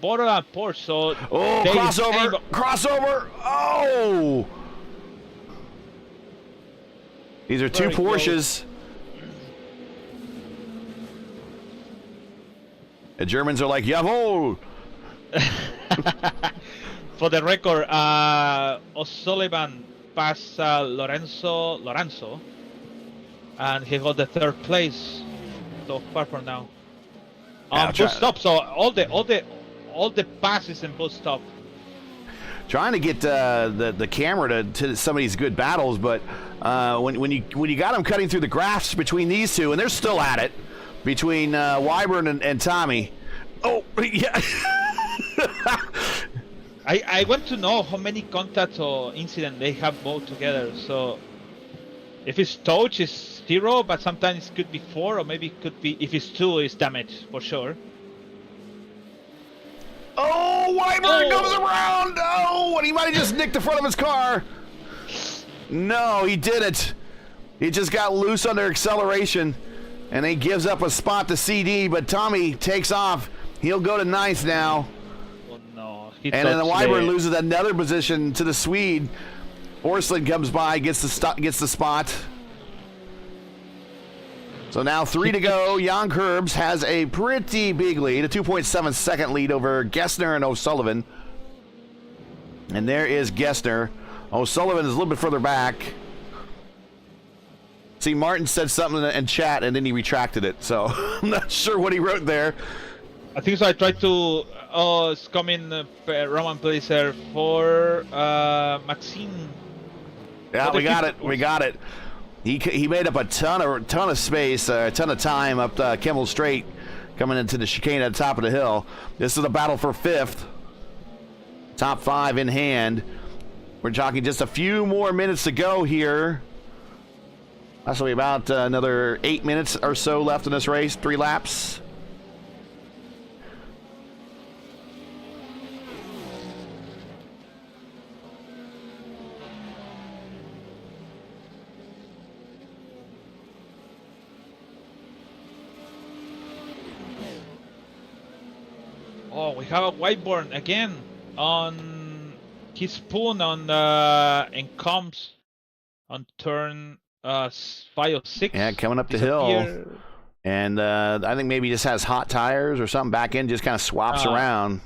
Border and Porsche, so crossover. Oh, these are two Porsches. The Germans are like, jawohl. For the record, O'Sullivan passed Lorenzo, and he got the 3rd place so far from now. Boost stop, so all the passes in boost stop. Trying to get the camera to some of these good battles, but when you got them cutting through the graphs between these two, and they're still at it between Wyburn and Tommy. Oh yeah. I want to know how many contacts or incidents they have both together. So if it's touch, it's 0, but sometimes it could be 4, or maybe it could be, if it's 2, it's damage for sure. Oh, Wyburn comes around! Oh, and he might have just nicked the front of his car. No, he didn't. He just got loose under acceleration, and he gives up a spot to CD, but Tommy takes off. He'll go to 9th now. Oh, no. And then the Wyburn loses another position to the Swede. Orslin comes by, gets the spot. So now 3 to go. Jan Kurbs has a pretty big lead, a 2.7 second lead over Gessner and O'Sullivan. And there is Gessner. O'Sullivan is a little bit further back. See, Martin said something in chat and then he retracted it, so I'm not sure what he wrote there. I think so. I tried to. Oh, it's coming, Roman Placer for Maxine. Yeah, we got it. He made up a ton of space, a ton of time up Kimmel Straight, coming into the chicane at the top of the hill. This is a battle for 5th. Top 5 in hand. We're talking just a few more minutes to go here. That's be about another 8 minutes or so left in this race. 3 laps. Oh, we have a Wyburn again on his spoon on in comms on turn 5 or 6. Yeah, coming up the hill. And I think maybe he just has hot tires or something back in, just kind of swaps around.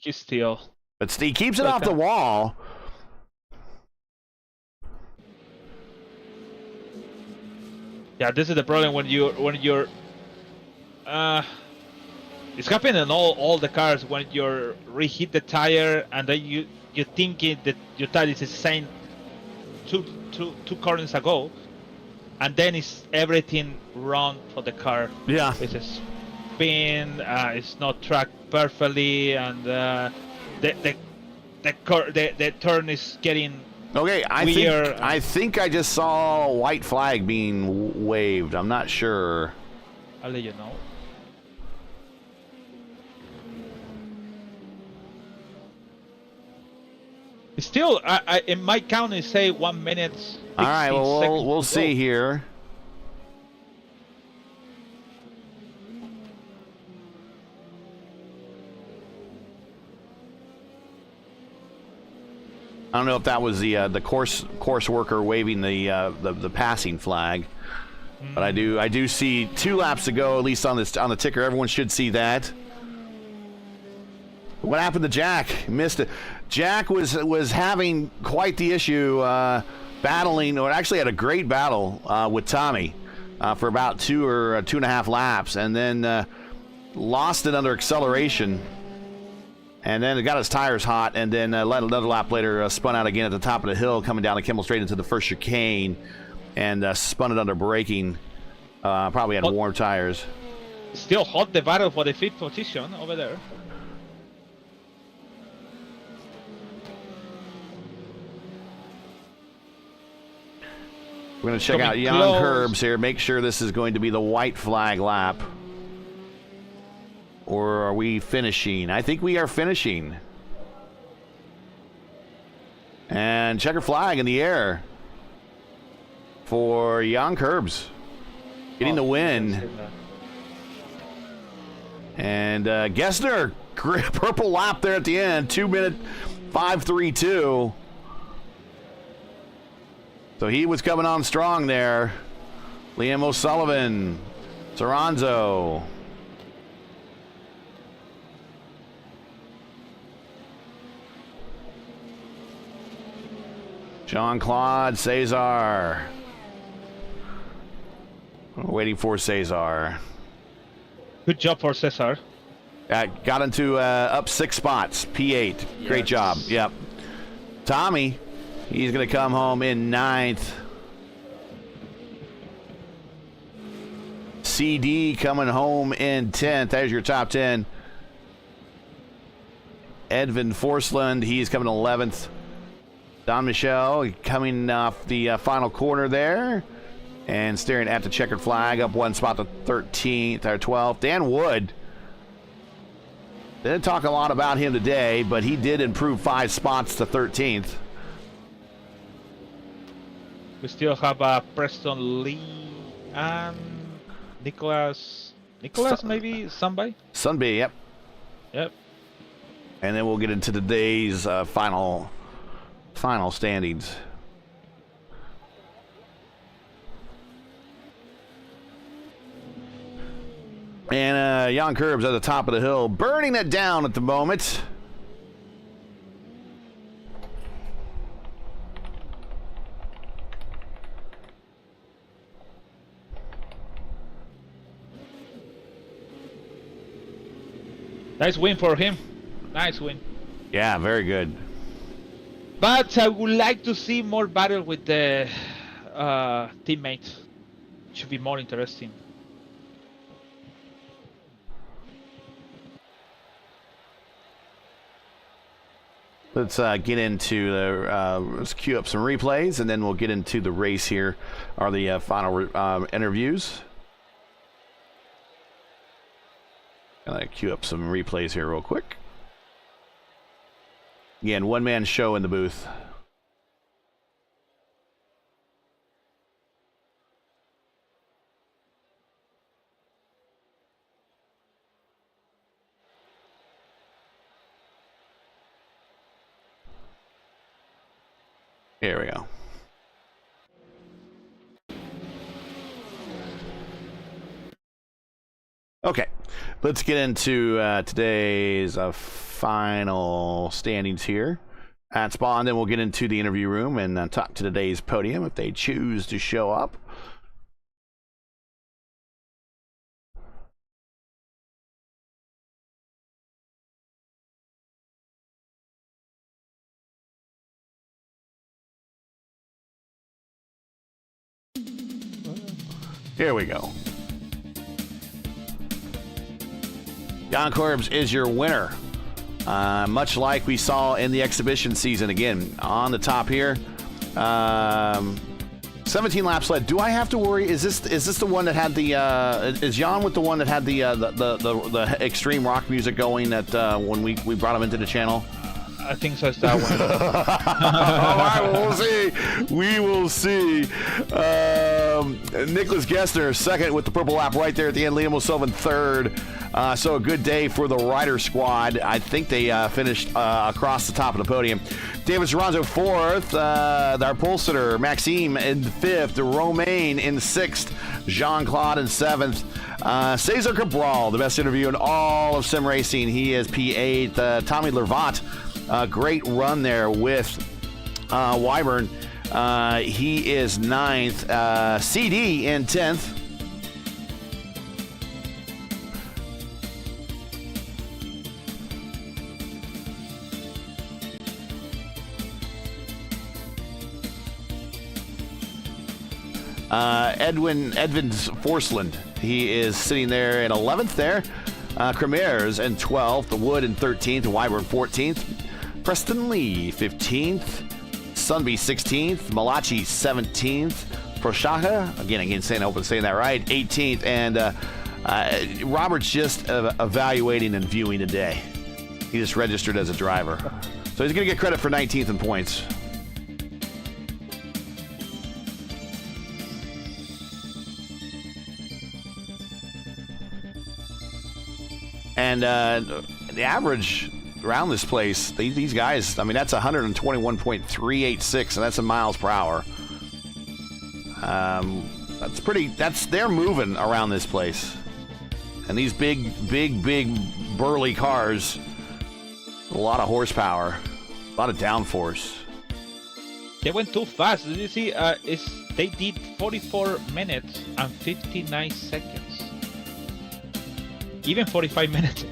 He's still. But he keeps it off the wall. Yeah, this is the problem when you're it's happening in all the cars when you reheat the tire and then you're thinking that your tire is the same two corners ago, and then it's everything wrong for the car. Yeah, it's a spin, it's not tracked perfectly, and the turn is getting Okay, I think I just saw a white flag being waved. I'm not sure. I'll let you know. Still, in my count, it say 1 minute. All right, well, we'll see here. I don't know if that was the course worker waving the passing flag, but I do see 2 laps to go, at least on the ticker. Everyone should see that. What happened to Jack? Missed it. Jack was having quite the issue battling, or actually had a great battle with Tommy for about 2 or 2.5 laps, and then lost it under acceleration. And then it got his tires hot, and then another lap later spun out again at the top of the hill, coming down the Kimmel straight into the first chicane, and spun it under braking. Probably had warm tires. Still hot the battle for the 5th position over there. We're going to check out Jan Curbs here, make sure this is going to be the white flag lap. Or are we finishing? I think we are finishing. And checker flag in the air for Jan Curbs, getting the win. And Gessner, purple lap there at the end, 2-minute 5:32. So he was coming on strong there. Liam O'Sullivan, Soranzo. Jean-Claude Cesar. We're waiting for Cesar. Good job for Cesar. Got into up 6 spots, P8. Yes. Great job. Yep. Tommy, he's going to come home in 9th. CD coming home in 10th. There's your top 10. Edvin Forsland, he's coming 11th. Don Michel coming off the final corner there and staring at the checkered flag, up 1 spot to 13th or 12th. Dan Wood, didn't talk a lot about him today, but he did improve 5 spots to 13th. We still have Preston Lee and Nicholas maybe Sunby? Sunby, yep. Yep. And then we'll get into today's final standings. And Jan Curbs at the top of the hill, burning it down at the moment. Nice win for him. Nice win. Yeah, very good. But I would like to see more battle with the teammates. Should be more interesting. Let's get into let's queue up some replays, and then we'll get into the race here, or the final interviews. Gonna queue up some replays here real quick. Again, one-man show in the booth. Here we go. Okay, let's get into today's final standings here at Spa, and then we'll get into the interview room and talk to today's podium if they choose to show up. Here we go. Jan Curbs is your winner. Much like we saw in the exhibition season. Again, on the top here, 17 laps led. Do I have to worry? Is this the one that had the is Jan with the one that had the extreme rock music going that when we brought him into the channel? I think so. It's that one. All right, well, we'll see. We will see. Nicholas Gessner second with the purple lap right there at the end. Liam O'Sullivan third. So a good day for the rider squad. I think they finished across the top of the podium. David Soranzo fourth. Our pole sitter Maxime in fifth. Romain in sixth. Jean-Claude in seventh. Cesar Cabral, the best interview in all of sim racing. He is P8. Tommy Lervat, great run there with Wyburn. He is ninth. CD in 10th. Edwin Forsland, he is sitting there in 11th there. Cremers in 12th. Wood in 13th. Wyburn 14th. Preston Lee 15th. Sunby 16th. Malachi 17th. Proshaka, again saying that right, 18th. And Robert's just evaluating and viewing today. He just registered as a driver. So he's going to get credit for 19th in points. And the average around this place, these guys, I mean, that's 121.386, and that's in miles per hour. They're moving around this place. And these big, burly cars, a lot of horsepower, a lot of downforce. They went too fast. Did you see? They did 44 minutes and 59 seconds. Even 45 minutes.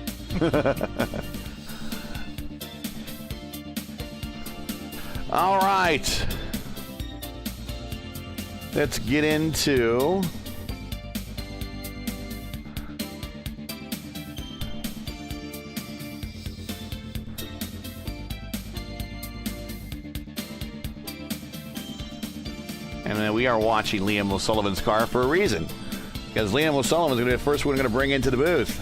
All right. Let's get into and we are watching Liam O'Sullivan's car for a reason. Because Liam O'Sullivan is going to be the first one we're going to bring into the booth.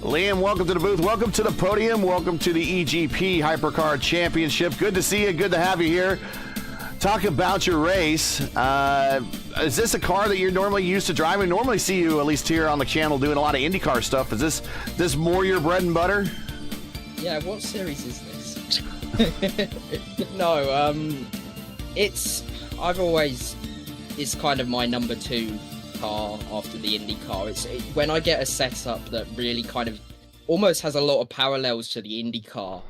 Liam, welcome to the booth. Welcome to the podium. Welcome to the eGP Hypercar Championship. Good to see you. Good to have you here. Talk about your race. Is this a car that you're normally used to driving? Normally see you, at least here on the channel, doing a lot of IndyCar stuff. Is this more your bread and butter? Yeah, what series is this? No, it's kind of my number 2 car after the Indy car. When I get a setup that really kind of almost has a lot of parallels to the Indy car,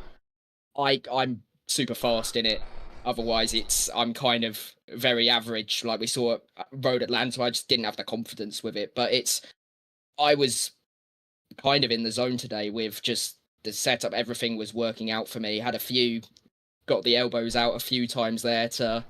I'm super fast in it. Otherwise, I'm kind of very average. Like we saw at Road Atlanta, I just didn't have the confidence with it. But I was kind of in the zone today with just the setup. Everything was working out for me. Got the elbows out a few times there to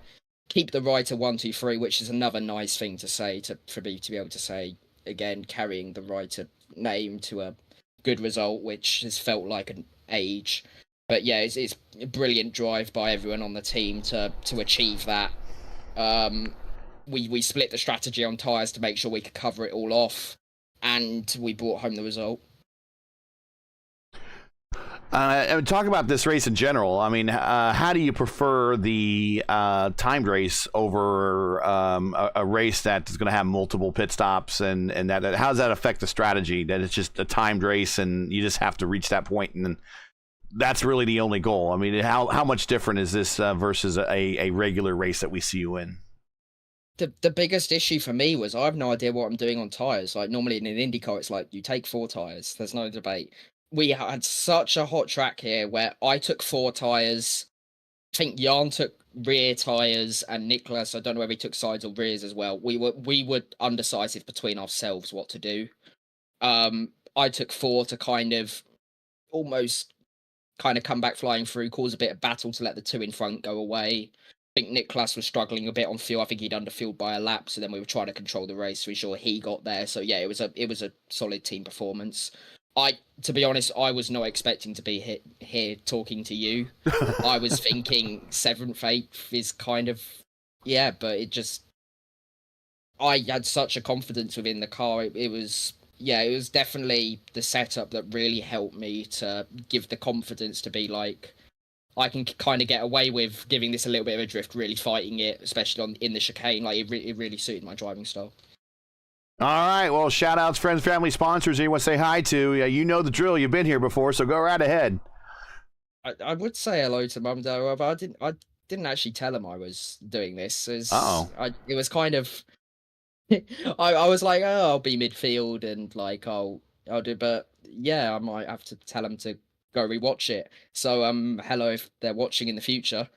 keep the rider 1, 2, 3, which is another nice thing to say for me to be able to say again, carrying the rider name to a good result, which has felt like an age. But yeah, it's a brilliant drive by everyone on the team to achieve that. We split the strategy on tyres to make sure we could cover it all off, and we brought home the result. Talk about this race in general. I mean, how do you prefer the timed race over a race that is going to have multiple pit stops, and that how does that affect the strategy? That it's just a timed race and you just have to reach that point, and then that's really the only goal. I mean, how much different is this versus a regular race that we see you in? The biggest issue for me was I have no idea what I'm doing on tyres. Like normally in an IndyCar, it's like you take 4 tyres. There's no debate. We had such a hot track here where I took 4 tyres. I think Jan took rear tyres, and Nicholas, I don't know whether he took sides or rears as well. We were undecisive between ourselves what to do. I took 4 to kind of come back flying through, cause a bit of battle to let the 2 in front go away. I think Nicholas was struggling a bit on fuel. I think he'd underfueled by a lap, so then we were trying to control the race to ensure he got there. So yeah, it was a solid team performance. To be honest, I was not expecting to be here talking to you. I was thinking 7th, 8th is kind of, yeah, but I had such a confidence within the car. It was definitely the setup that really helped me to give the confidence to be like, I can kind of get away with giving this a little bit of a drift, really fighting it, especially in the chicane. Like it really suited my driving style. All right. Well, shout outs, friends, family, sponsors. Anyone say hi to? You know the drill. You've been here before, so go right ahead. I would say hello to Mum, though, but I didn't actually tell him I was doing this. It was kind of. I was like, oh, I'll be midfield and like I'll do, but yeah, I might have to tell them to go rewatch it. So hello if they're watching in the future.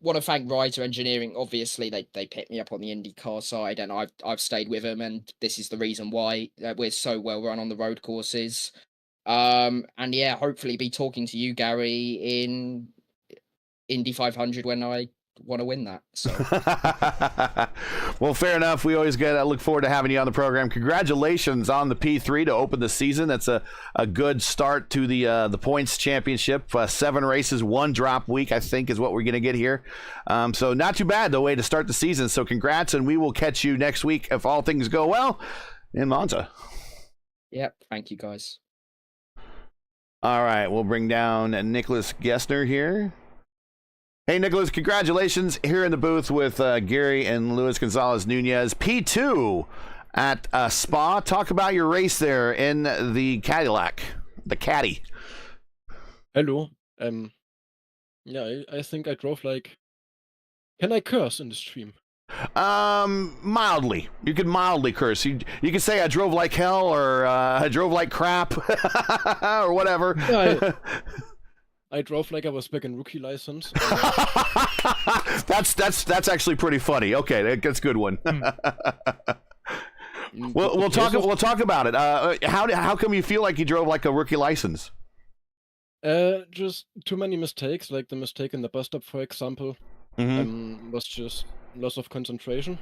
Want to thank Ryder Engineering. Obviously, they picked me up on the IndyCar side, and I've stayed with them, and this is the reason why we're so well run on the road courses. And yeah, hopefully be talking to you, Gary, in Indy 500 when I want to win that. So well, fair enough. We always look forward to having you on the program. Congratulations on the P3 to open the season. That's a good start to the points championship. 7 races, 1 drop week, I think, is what we're going to get here. So not too bad the way to start the season. So congrats, and we will catch you next week if all things go well in Monza. Yep, thank you guys. All right, we'll bring down Nicholas Gessner here. Hey, Nicholas, congratulations here in the booth with Gary and Luis Gonzalez Nunez. P2 at Spa. Talk about your race there in the Cadillac, the Caddy. Hello. Yeah, I think I drove like... Can I curse in the stream? Mildly. You could mildly curse. You could say I drove like hell, or I drove like crap, or whatever. Yeah, I drove like I was back in rookie license. That's actually pretty funny. Okay, that's a good one. We'll talk about it. How come you feel like you drove like a rookie license? Just too many mistakes, like the mistake in the bus stop, for example. Was just loss of concentration.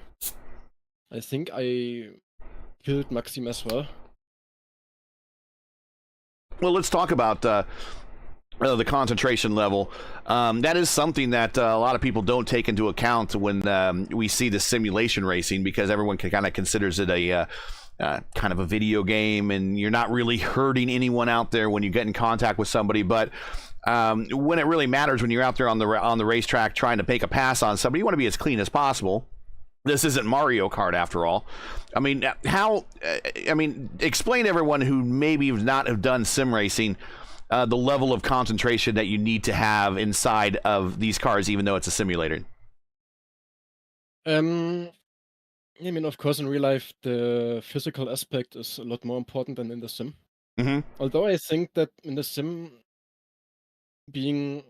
I think I killed Maxim as well. Well, let's talk about the concentration level. That is something that a lot of people don't take into account when we see the simulation racing, because everyone kind of considers it a kind of a video game, and you're not really hurting anyone out there when you get in contact with somebody. But when it really matters, when you're out there on the racetrack trying to make a pass on somebody, you want to be as clean as possible. This isn't Mario Kart after all. I mean, explain to everyone who maybe not have done sim racing the level of concentration that you need to have inside of these cars, even though it's a simulator. I mean, of course, in real life, the physical aspect is a lot more important than in the sim. Although I think that in the sim, being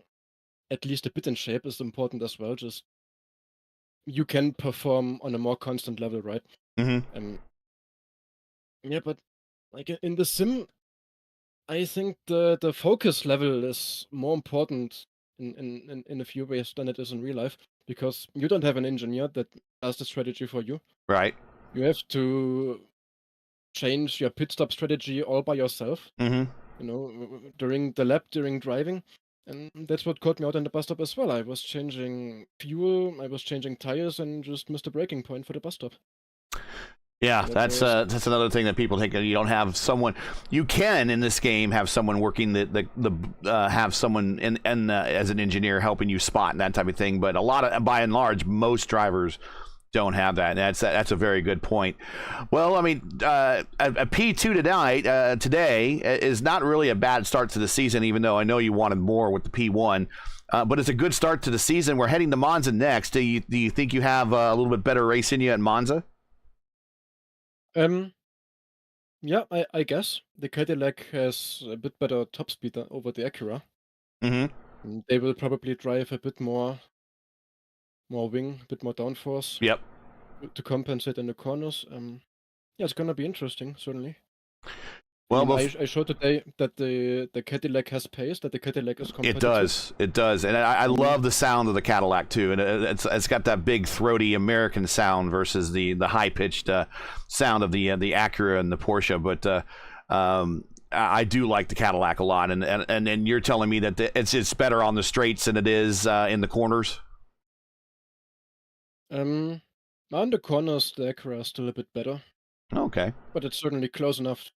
at least a bit in shape is important as well. Just you can perform on a more constant level, right? Yeah, but like in the sim, I think the focus level is more important in a few ways than it is in real life, because you don't have an engineer that does the strategy for you. Right. You have to change your pit stop strategy all by yourself. You know, during the lap, during driving. And that's what caught me out in the bus stop as well. I was changing fuel, I was changing tires, and just missed a braking point for the bus stop. Yeah, that's another thing that people think. You don't have someone. You can in this game have someone working have someone in as an engineer helping you spot and that type of thing. But by and large, most drivers don't have that. And that's a very good point. Well, I mean, a P2 today is not really a bad start to the season, even though I know you wanted more with the P1. But it's a good start to the season. We're heading to Monza next. Do you think you have a little bit better race in you at Monza? Yeah, I guess the Cadillac has a bit better top speed over the Acura. They will probably drive a bit more wing, a bit more downforce. Yep. To compensate in the corners. Yeah, it's gonna be interesting, certainly. Well, I showed today that the Cadillac has pace, that the Cadillac is competitive. It does, and I love the sound of the Cadillac too, and it's got that big throaty American sound versus the high pitched sound of the Acura and the Porsche. But I do like the Cadillac a lot, and you're telling me that it's better on the straights than it is in the corners. On the corners, the Acura is still a bit better, Okay. but it's certainly close enough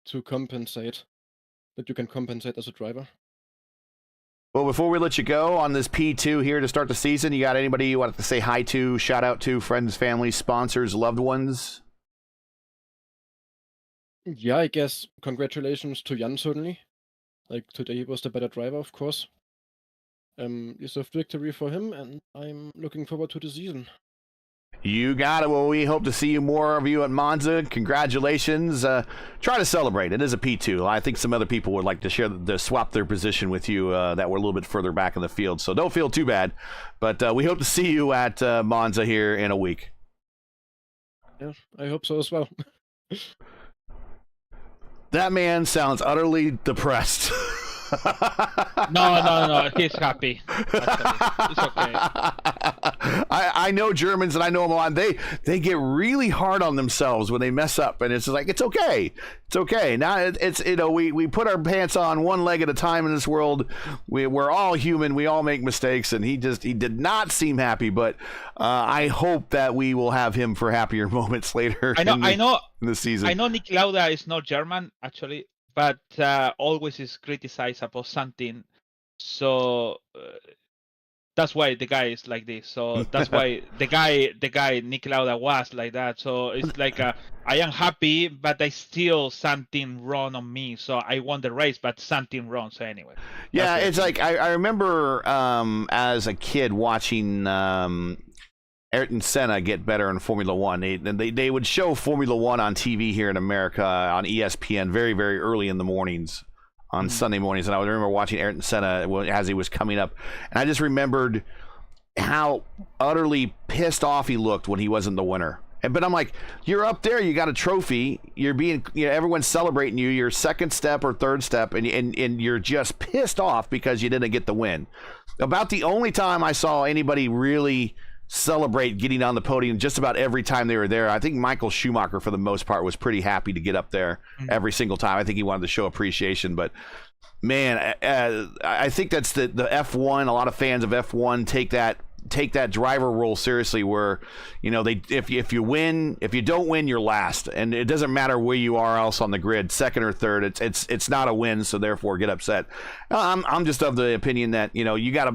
to compensate, that you can compensate as a driver. Well, before we let you go on this P2 here to start the season, you got anybody you want to say hi to, shout out to, friends, family, sponsors, loved ones? Yeah, I guess congratulations to Jan, certainly. Like, today he was the better driver, of course. Deserved victory for him, and I'm looking forward to the season. You got it. Well, we hope to see more of you at Monza. Congratulations. Try to celebrate. It is a P2. I think some other people would like to swap their position with you that were a little bit further back in the field. So don't feel too bad. But we hope to see you at Monza here in a week. Yeah, I hope so as well. That man sounds utterly depressed. No. He's happy. Actually, it's okay. I know Germans and I know them a lot. They get really hard on themselves when they mess up, and it's like it's okay. Now it's we put our pants on one leg at a time in this world. We're all human. We all make mistakes, and he did not seem happy. But I hope that we will have him for happier moments later. I know. In the season. I know Nick Lauda is not German actually, but always is criticized about something. So that's why the guy is like this. So that's why the guy Nick Lauda was like that. So it's like I am happy, but I still something wrong on me. So I won the race, but something wrong. So anyway. Yeah, it's like I remember as a kid watching Ayrton Senna get better in Formula One. They would show Formula One on TV here in America on ESPN very, very early in the mornings on Sunday mornings. And I remember watching Ayrton Senna as he was coming up. And I just remembered how utterly pissed off he looked when he wasn't the winner. But I'm like, you're up there, you got a trophy, you're being, everyone's celebrating you, you're second step or third step, and you're just pissed off because you didn't get the win. About the only time I saw anybody really celebrate getting on the podium just about every time they were there. I think Michael Schumacher, for the most part, was pretty happy to get up there every single time. I think he wanted to show appreciation. But man, I think that's the F1. A lot of fans of F1 take that driver role seriously, where if you win, if you don't win, you're last, and it doesn't matter where you are else on the grid, second or third. It's not a win, so therefore get upset. I'm just of the opinion that you got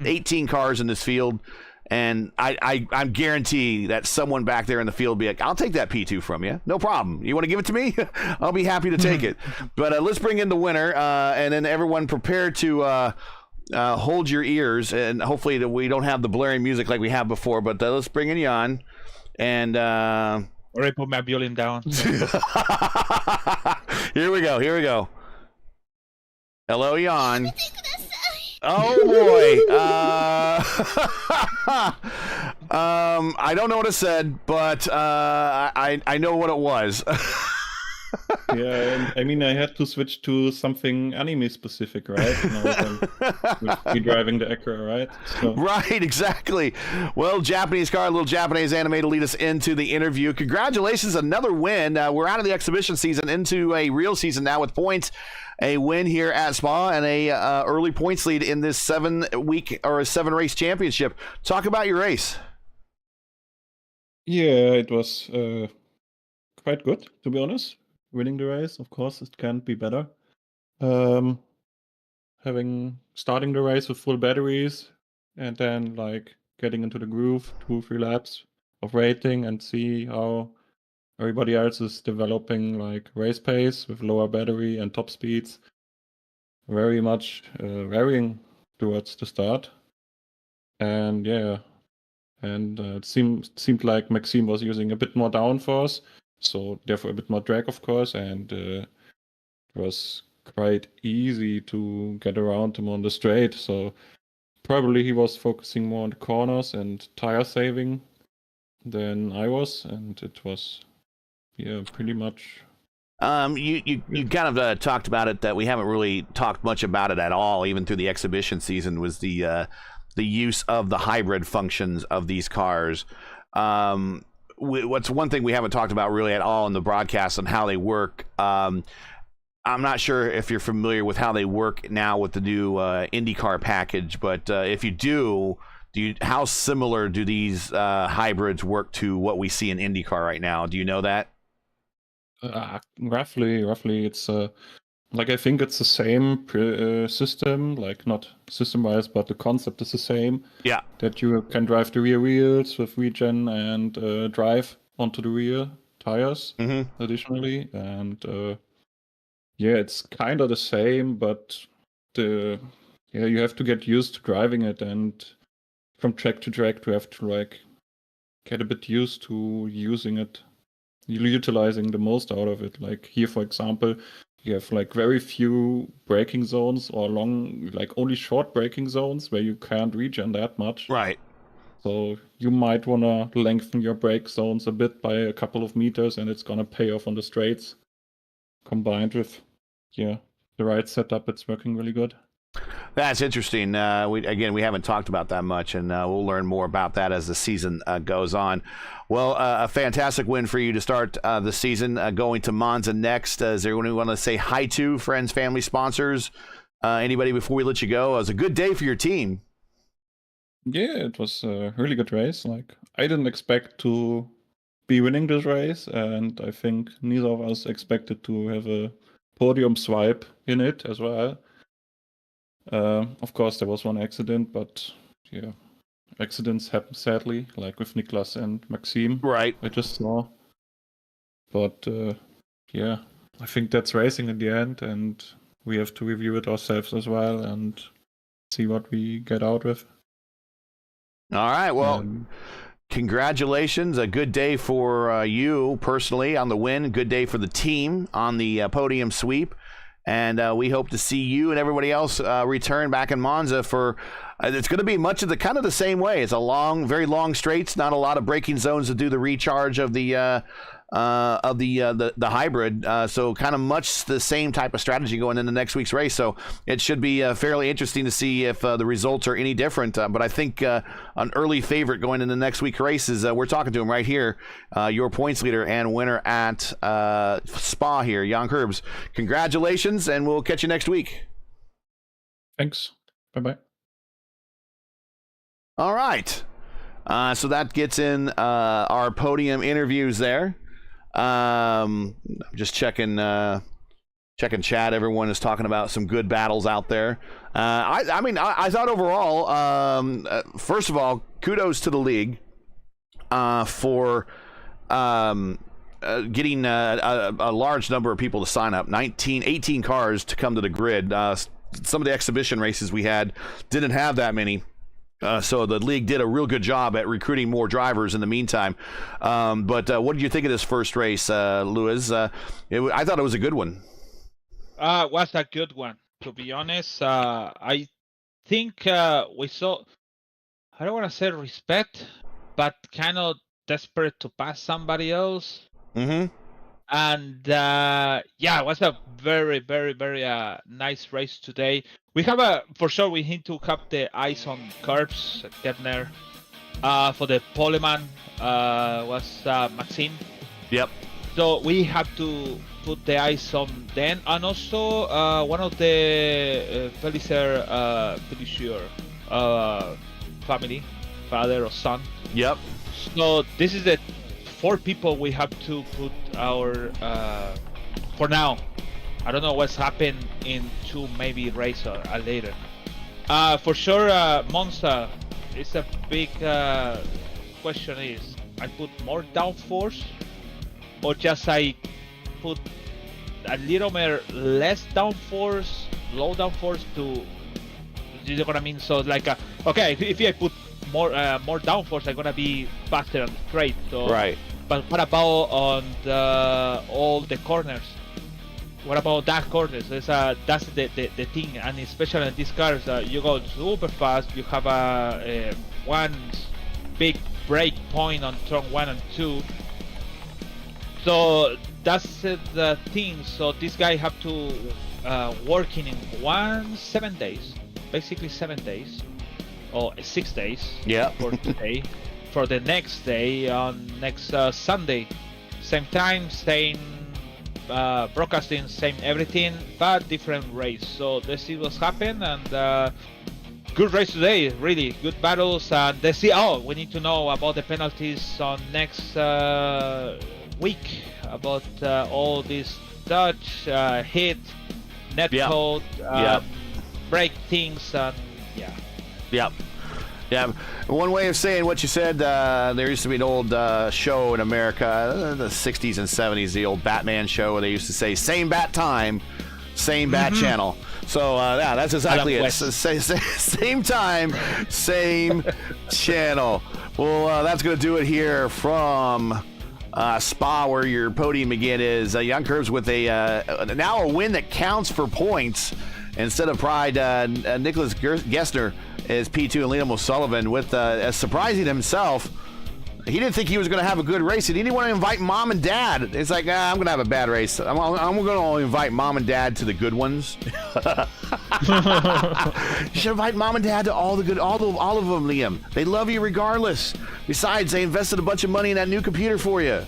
18 cars in this field. And I'm guarantee that someone back there in the field will be like, I'll take that P2 from you. No problem. You want to give it to me? I'll be happy to take it. But let's bring in the winner, and then everyone prepare to hold your ears. And hopefully we don't have the blaring music like we have before. But let's bring in Jan. And or I put my violin down. Here we go. Hello, Jan. Oh boy. I don't know what it said, but I know what it was. Yeah, I mean, I had to switch to something anime specific, right? With me driving the Acura, right? So. Right, exactly. Well, Japanese car, a little Japanese anime to lead us into the interview. Congratulations, another win. We're out of the exhibition season into a real season now with points. A win here at Spa and a early points lead in this 7-race championship. Talk about your race. Yeah, it was quite good, to be honest. Winning the race, of course, it can't be better. Starting the race with full batteries and then getting into the groove, 2-3 laps of rating and see how everybody else is developing race pace with lower battery and top speeds. Very much varying towards the start. And yeah, it seemed like Maxime was using a bit more downforce, so therefore a bit more drag, of course, and it was quite easy to get around him on the straight. So probably he was focusing more on the corners and tire saving than I was, and it was pretty much You kind of talked about it, that we haven't really talked much about it at all, even through the exhibition season, was the use of the hybrid functions of these cars. What's one thing we haven't talked about really at all in the broadcast and how they work. I'm not sure if you're familiar with how they work now with the new IndyCar package, but if you do, how similar do these hybrids work to what we see in IndyCar right now? Do you know that? Roughly, it's like, I think it's the same system, like not system-wise, but the concept is the same. Yeah. That you can drive the rear wheels with regen and drive onto the rear tires additionally, and yeah, it's kind of the same, but you have to get used to driving it, and from track to track, you have to like get a bit used to using it, utilizing the most out of it. Like here, for example, you have like very few braking zones, or only short braking zones where you can't regen that much. Right. So you might want to lengthen your brake zones a bit by a couple of meters, and it's going to pay off on the straights. Combined with, the right setup, it's working really good. That's interesting. We haven't talked about that much, and we'll learn more about that as the season goes on. Well, a fantastic win for you to start the season, going to Monza next. Is there anyone you want to say hi to, friends, family, sponsors, anybody before we let you go? It was a good day for your team. Yeah, it was a really good race. Like, I didn't expect to be winning this race, and I think neither of us expected to have a podium swipe in it as well. Of course, there was one accident, but accidents happen sadly, like with Niklas and Maxime. Right. I just saw. But I think that's racing in the end, and we have to review it ourselves as well and see what we get out with. All right. Well, congratulations. A good day for you personally on the win. Good day for the team on the podium sweep. And we hope to see you and everybody else return back in Monza for. It's going to be much of the same way. It's a very long straights. Not a lot of braking zones to do the recharge of the hybrid. So kind of much the same type of strategy going into next week's race. So it should be fairly interesting to see if the results are any different. But I think an early favorite going into next week's race is we're talking to him right here, your points leader and winner at Spa here, Jan Kurbs. Congratulations, and we'll catch you next week. Thanks. Bye-bye. All right. So that gets in our podium interviews there. Just checking chat. Everyone is talking about some good battles out there. I thought overall, first of all, kudos to the league for getting a large number of people to sign up. 18 cars to come to the grid. Some of the exhibition races we had didn't have that many. So the league did a real good job at recruiting more drivers in the meantime. But what did you think of this first race, Luis? I thought it was a good one. Was a good one, to be honest. I think we saw, I don't want to say respect, but kind of desperate to pass somebody else. Mm-hmm. And it was a very, very, very nice race today. We have for sure we need to have the eyes on Kurbs, Kepner. For the poleman was Maxime. Yep. So we have to put the eyes on them, and also one of the Pellicer family, father or son. Yep. So this is the 4 people we have to put our for now. I don't know what's happened in 2 maybe race or later. For sure, Monza is a big question. Is I put more downforce, or just I put a little more less downforce, low downforce to. You know what I mean? So like, okay, if I put more downforce, I'm gonna be faster on the straight. So right. But what about on all the corners? What about dark corners? That's the thing, and especially in these cars, you go super fast. You have one big break point on turn 1 and 2. So that's the thing. So this guy have to working in 7 days, basically 7 days, or 6 days. Yeah. For today, for the next day on next Sunday, same time, same broadcasting, same everything, but different race. So let's see what's happened, and good race today, really good battles. And let's see. Oh, we need to know about the penalties on next week, about all these touch, hit, net code, break things, and Yep. Yeah. One way of saying what you said, there used to be an old show in America, the 60s and 70s, the old Batman show, where they used to say, same bat time, same bat channel. So, yeah, that's exactly it. Same time, same channel. Well, that's going to do it here from Spa, where your podium again is Young Curbs with now a win that counts for points. Instead of Pride, Nicholas Gessner is P2, and Liam O'Sullivan with surprising himself. He didn't think he was going to have a good race. He didn't want to invite mom and dad. It's like, I'm going to have a bad race. I'm going to invite mom and dad to the good ones. You should invite mom and dad to all of them, Liam. They love you regardless. Besides, they invested a bunch of money in that new computer for you.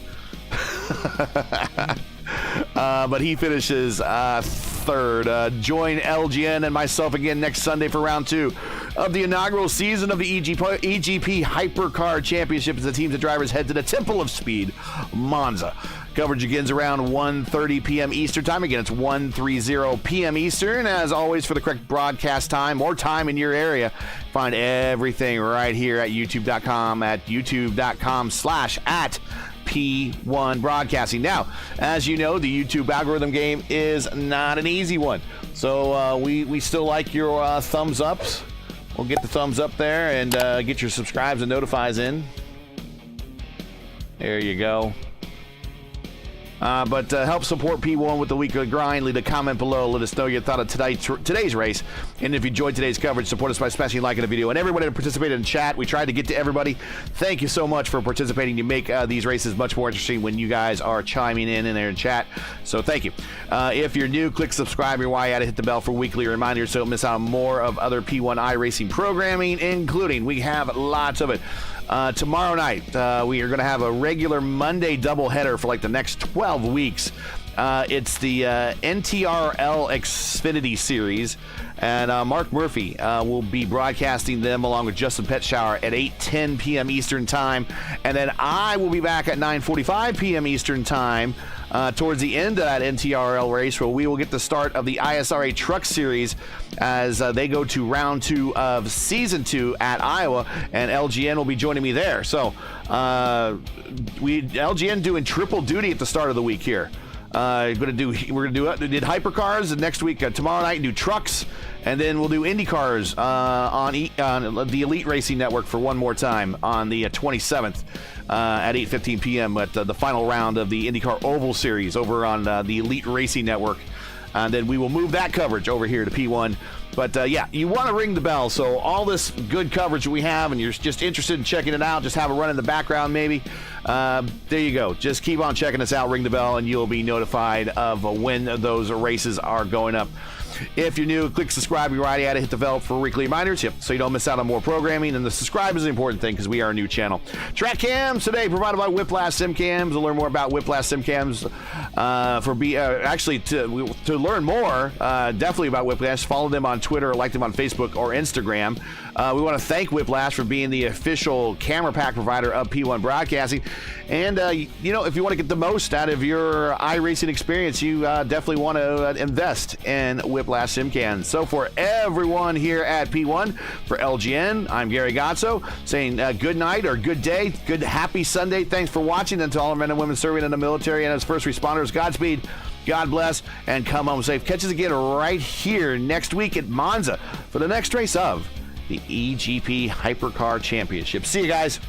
But he finishes third. Join LGN and myself again next Sunday for round 2 of the inaugural season of the eGP Hypercar Championship as the teams and drivers head to the Temple of Speed, Monza. Coverage begins around 1:30 p.m. Eastern Time. Again, it's 1:30 p.m. Eastern. As always, for the correct broadcast time or time in your area, find everything right here at youtube.com at youtube.com/P1 Broadcasting. Now, as you know, the YouTube algorithm game is not an easy one. So we still like your thumbs ups. We'll get the thumbs up there and get your subscribes and notifies in. There you go. But help support P1 with the weekly grind. Leave a comment below. Let us know your thought of today's race. And if you enjoyed today's coverage, support us by smashing like on the video. And everybody that participated in chat, we tried to get to everybody. Thank you so much for participating. You make these races much more interesting when you guys are chiming in there in chat. So thank you. If you're new, click subscribe. You're why you hit the bell for weekly reminders so you don't miss out on more of other P1 iRacing programming, including we have lots of it. Tomorrow night, we are going to have a regular Monday doubleheader for like the next 12 weeks. It's the NTRL Xfinity Series, and Mark Murphy will be broadcasting them along with Justin Petshower at 8:10 p.m. Eastern Time. And then I will be back at 9:45 p.m. Eastern Time towards the end of that NTRL race, where we will get the start of the ISRA Truck Series as they go to round 2 of Season 2 at Iowa, and LGN will be joining me there. So LGN doing triple duty at the start of the week here. We're gonna do hypercars, and next week tomorrow night do trucks, and then we'll do IndyCars on the Elite Racing Network for one more time on the 27th at 8:15 p.m. at the final round of the IndyCar Oval Series over on the Elite Racing Network. And then we will move that coverage over here to P1. But yeah, you want to ring the bell. So all this good coverage we have, and you're just interested in checking it out, just have a run in the background maybe. There you go. Just keep on checking us out, ring the bell, and you'll be notified of when those races are going up. If you're new, click subscribe. You're right at it. Hit the bell for weekly reminders, so you don't miss out on more programming. And the subscribe is an important thing because we are a new channel. Track cams today provided by Whiplash Sim Cams. To learn more about Whiplash Sim Cams, to learn more, definitely about Whiplash, follow them on Twitter or like them on Facebook or Instagram. We want to thank Whiplash for being the official camera pack provider of P1 Broadcasting. And, if you want to get the most out of your iRacing experience, you definitely want to invest in Whiplash Sim Cams. So for everyone here at P1, for LGN, I'm Gary Gazzo, saying good night or good day, good happy Sunday. Thanks for watching. And to all our men and women serving in the military and as first responders, Godspeed, God bless, and come home safe. Catch us again right here next week at Monza for the next race of the eGP Hypercar Championship. See you guys.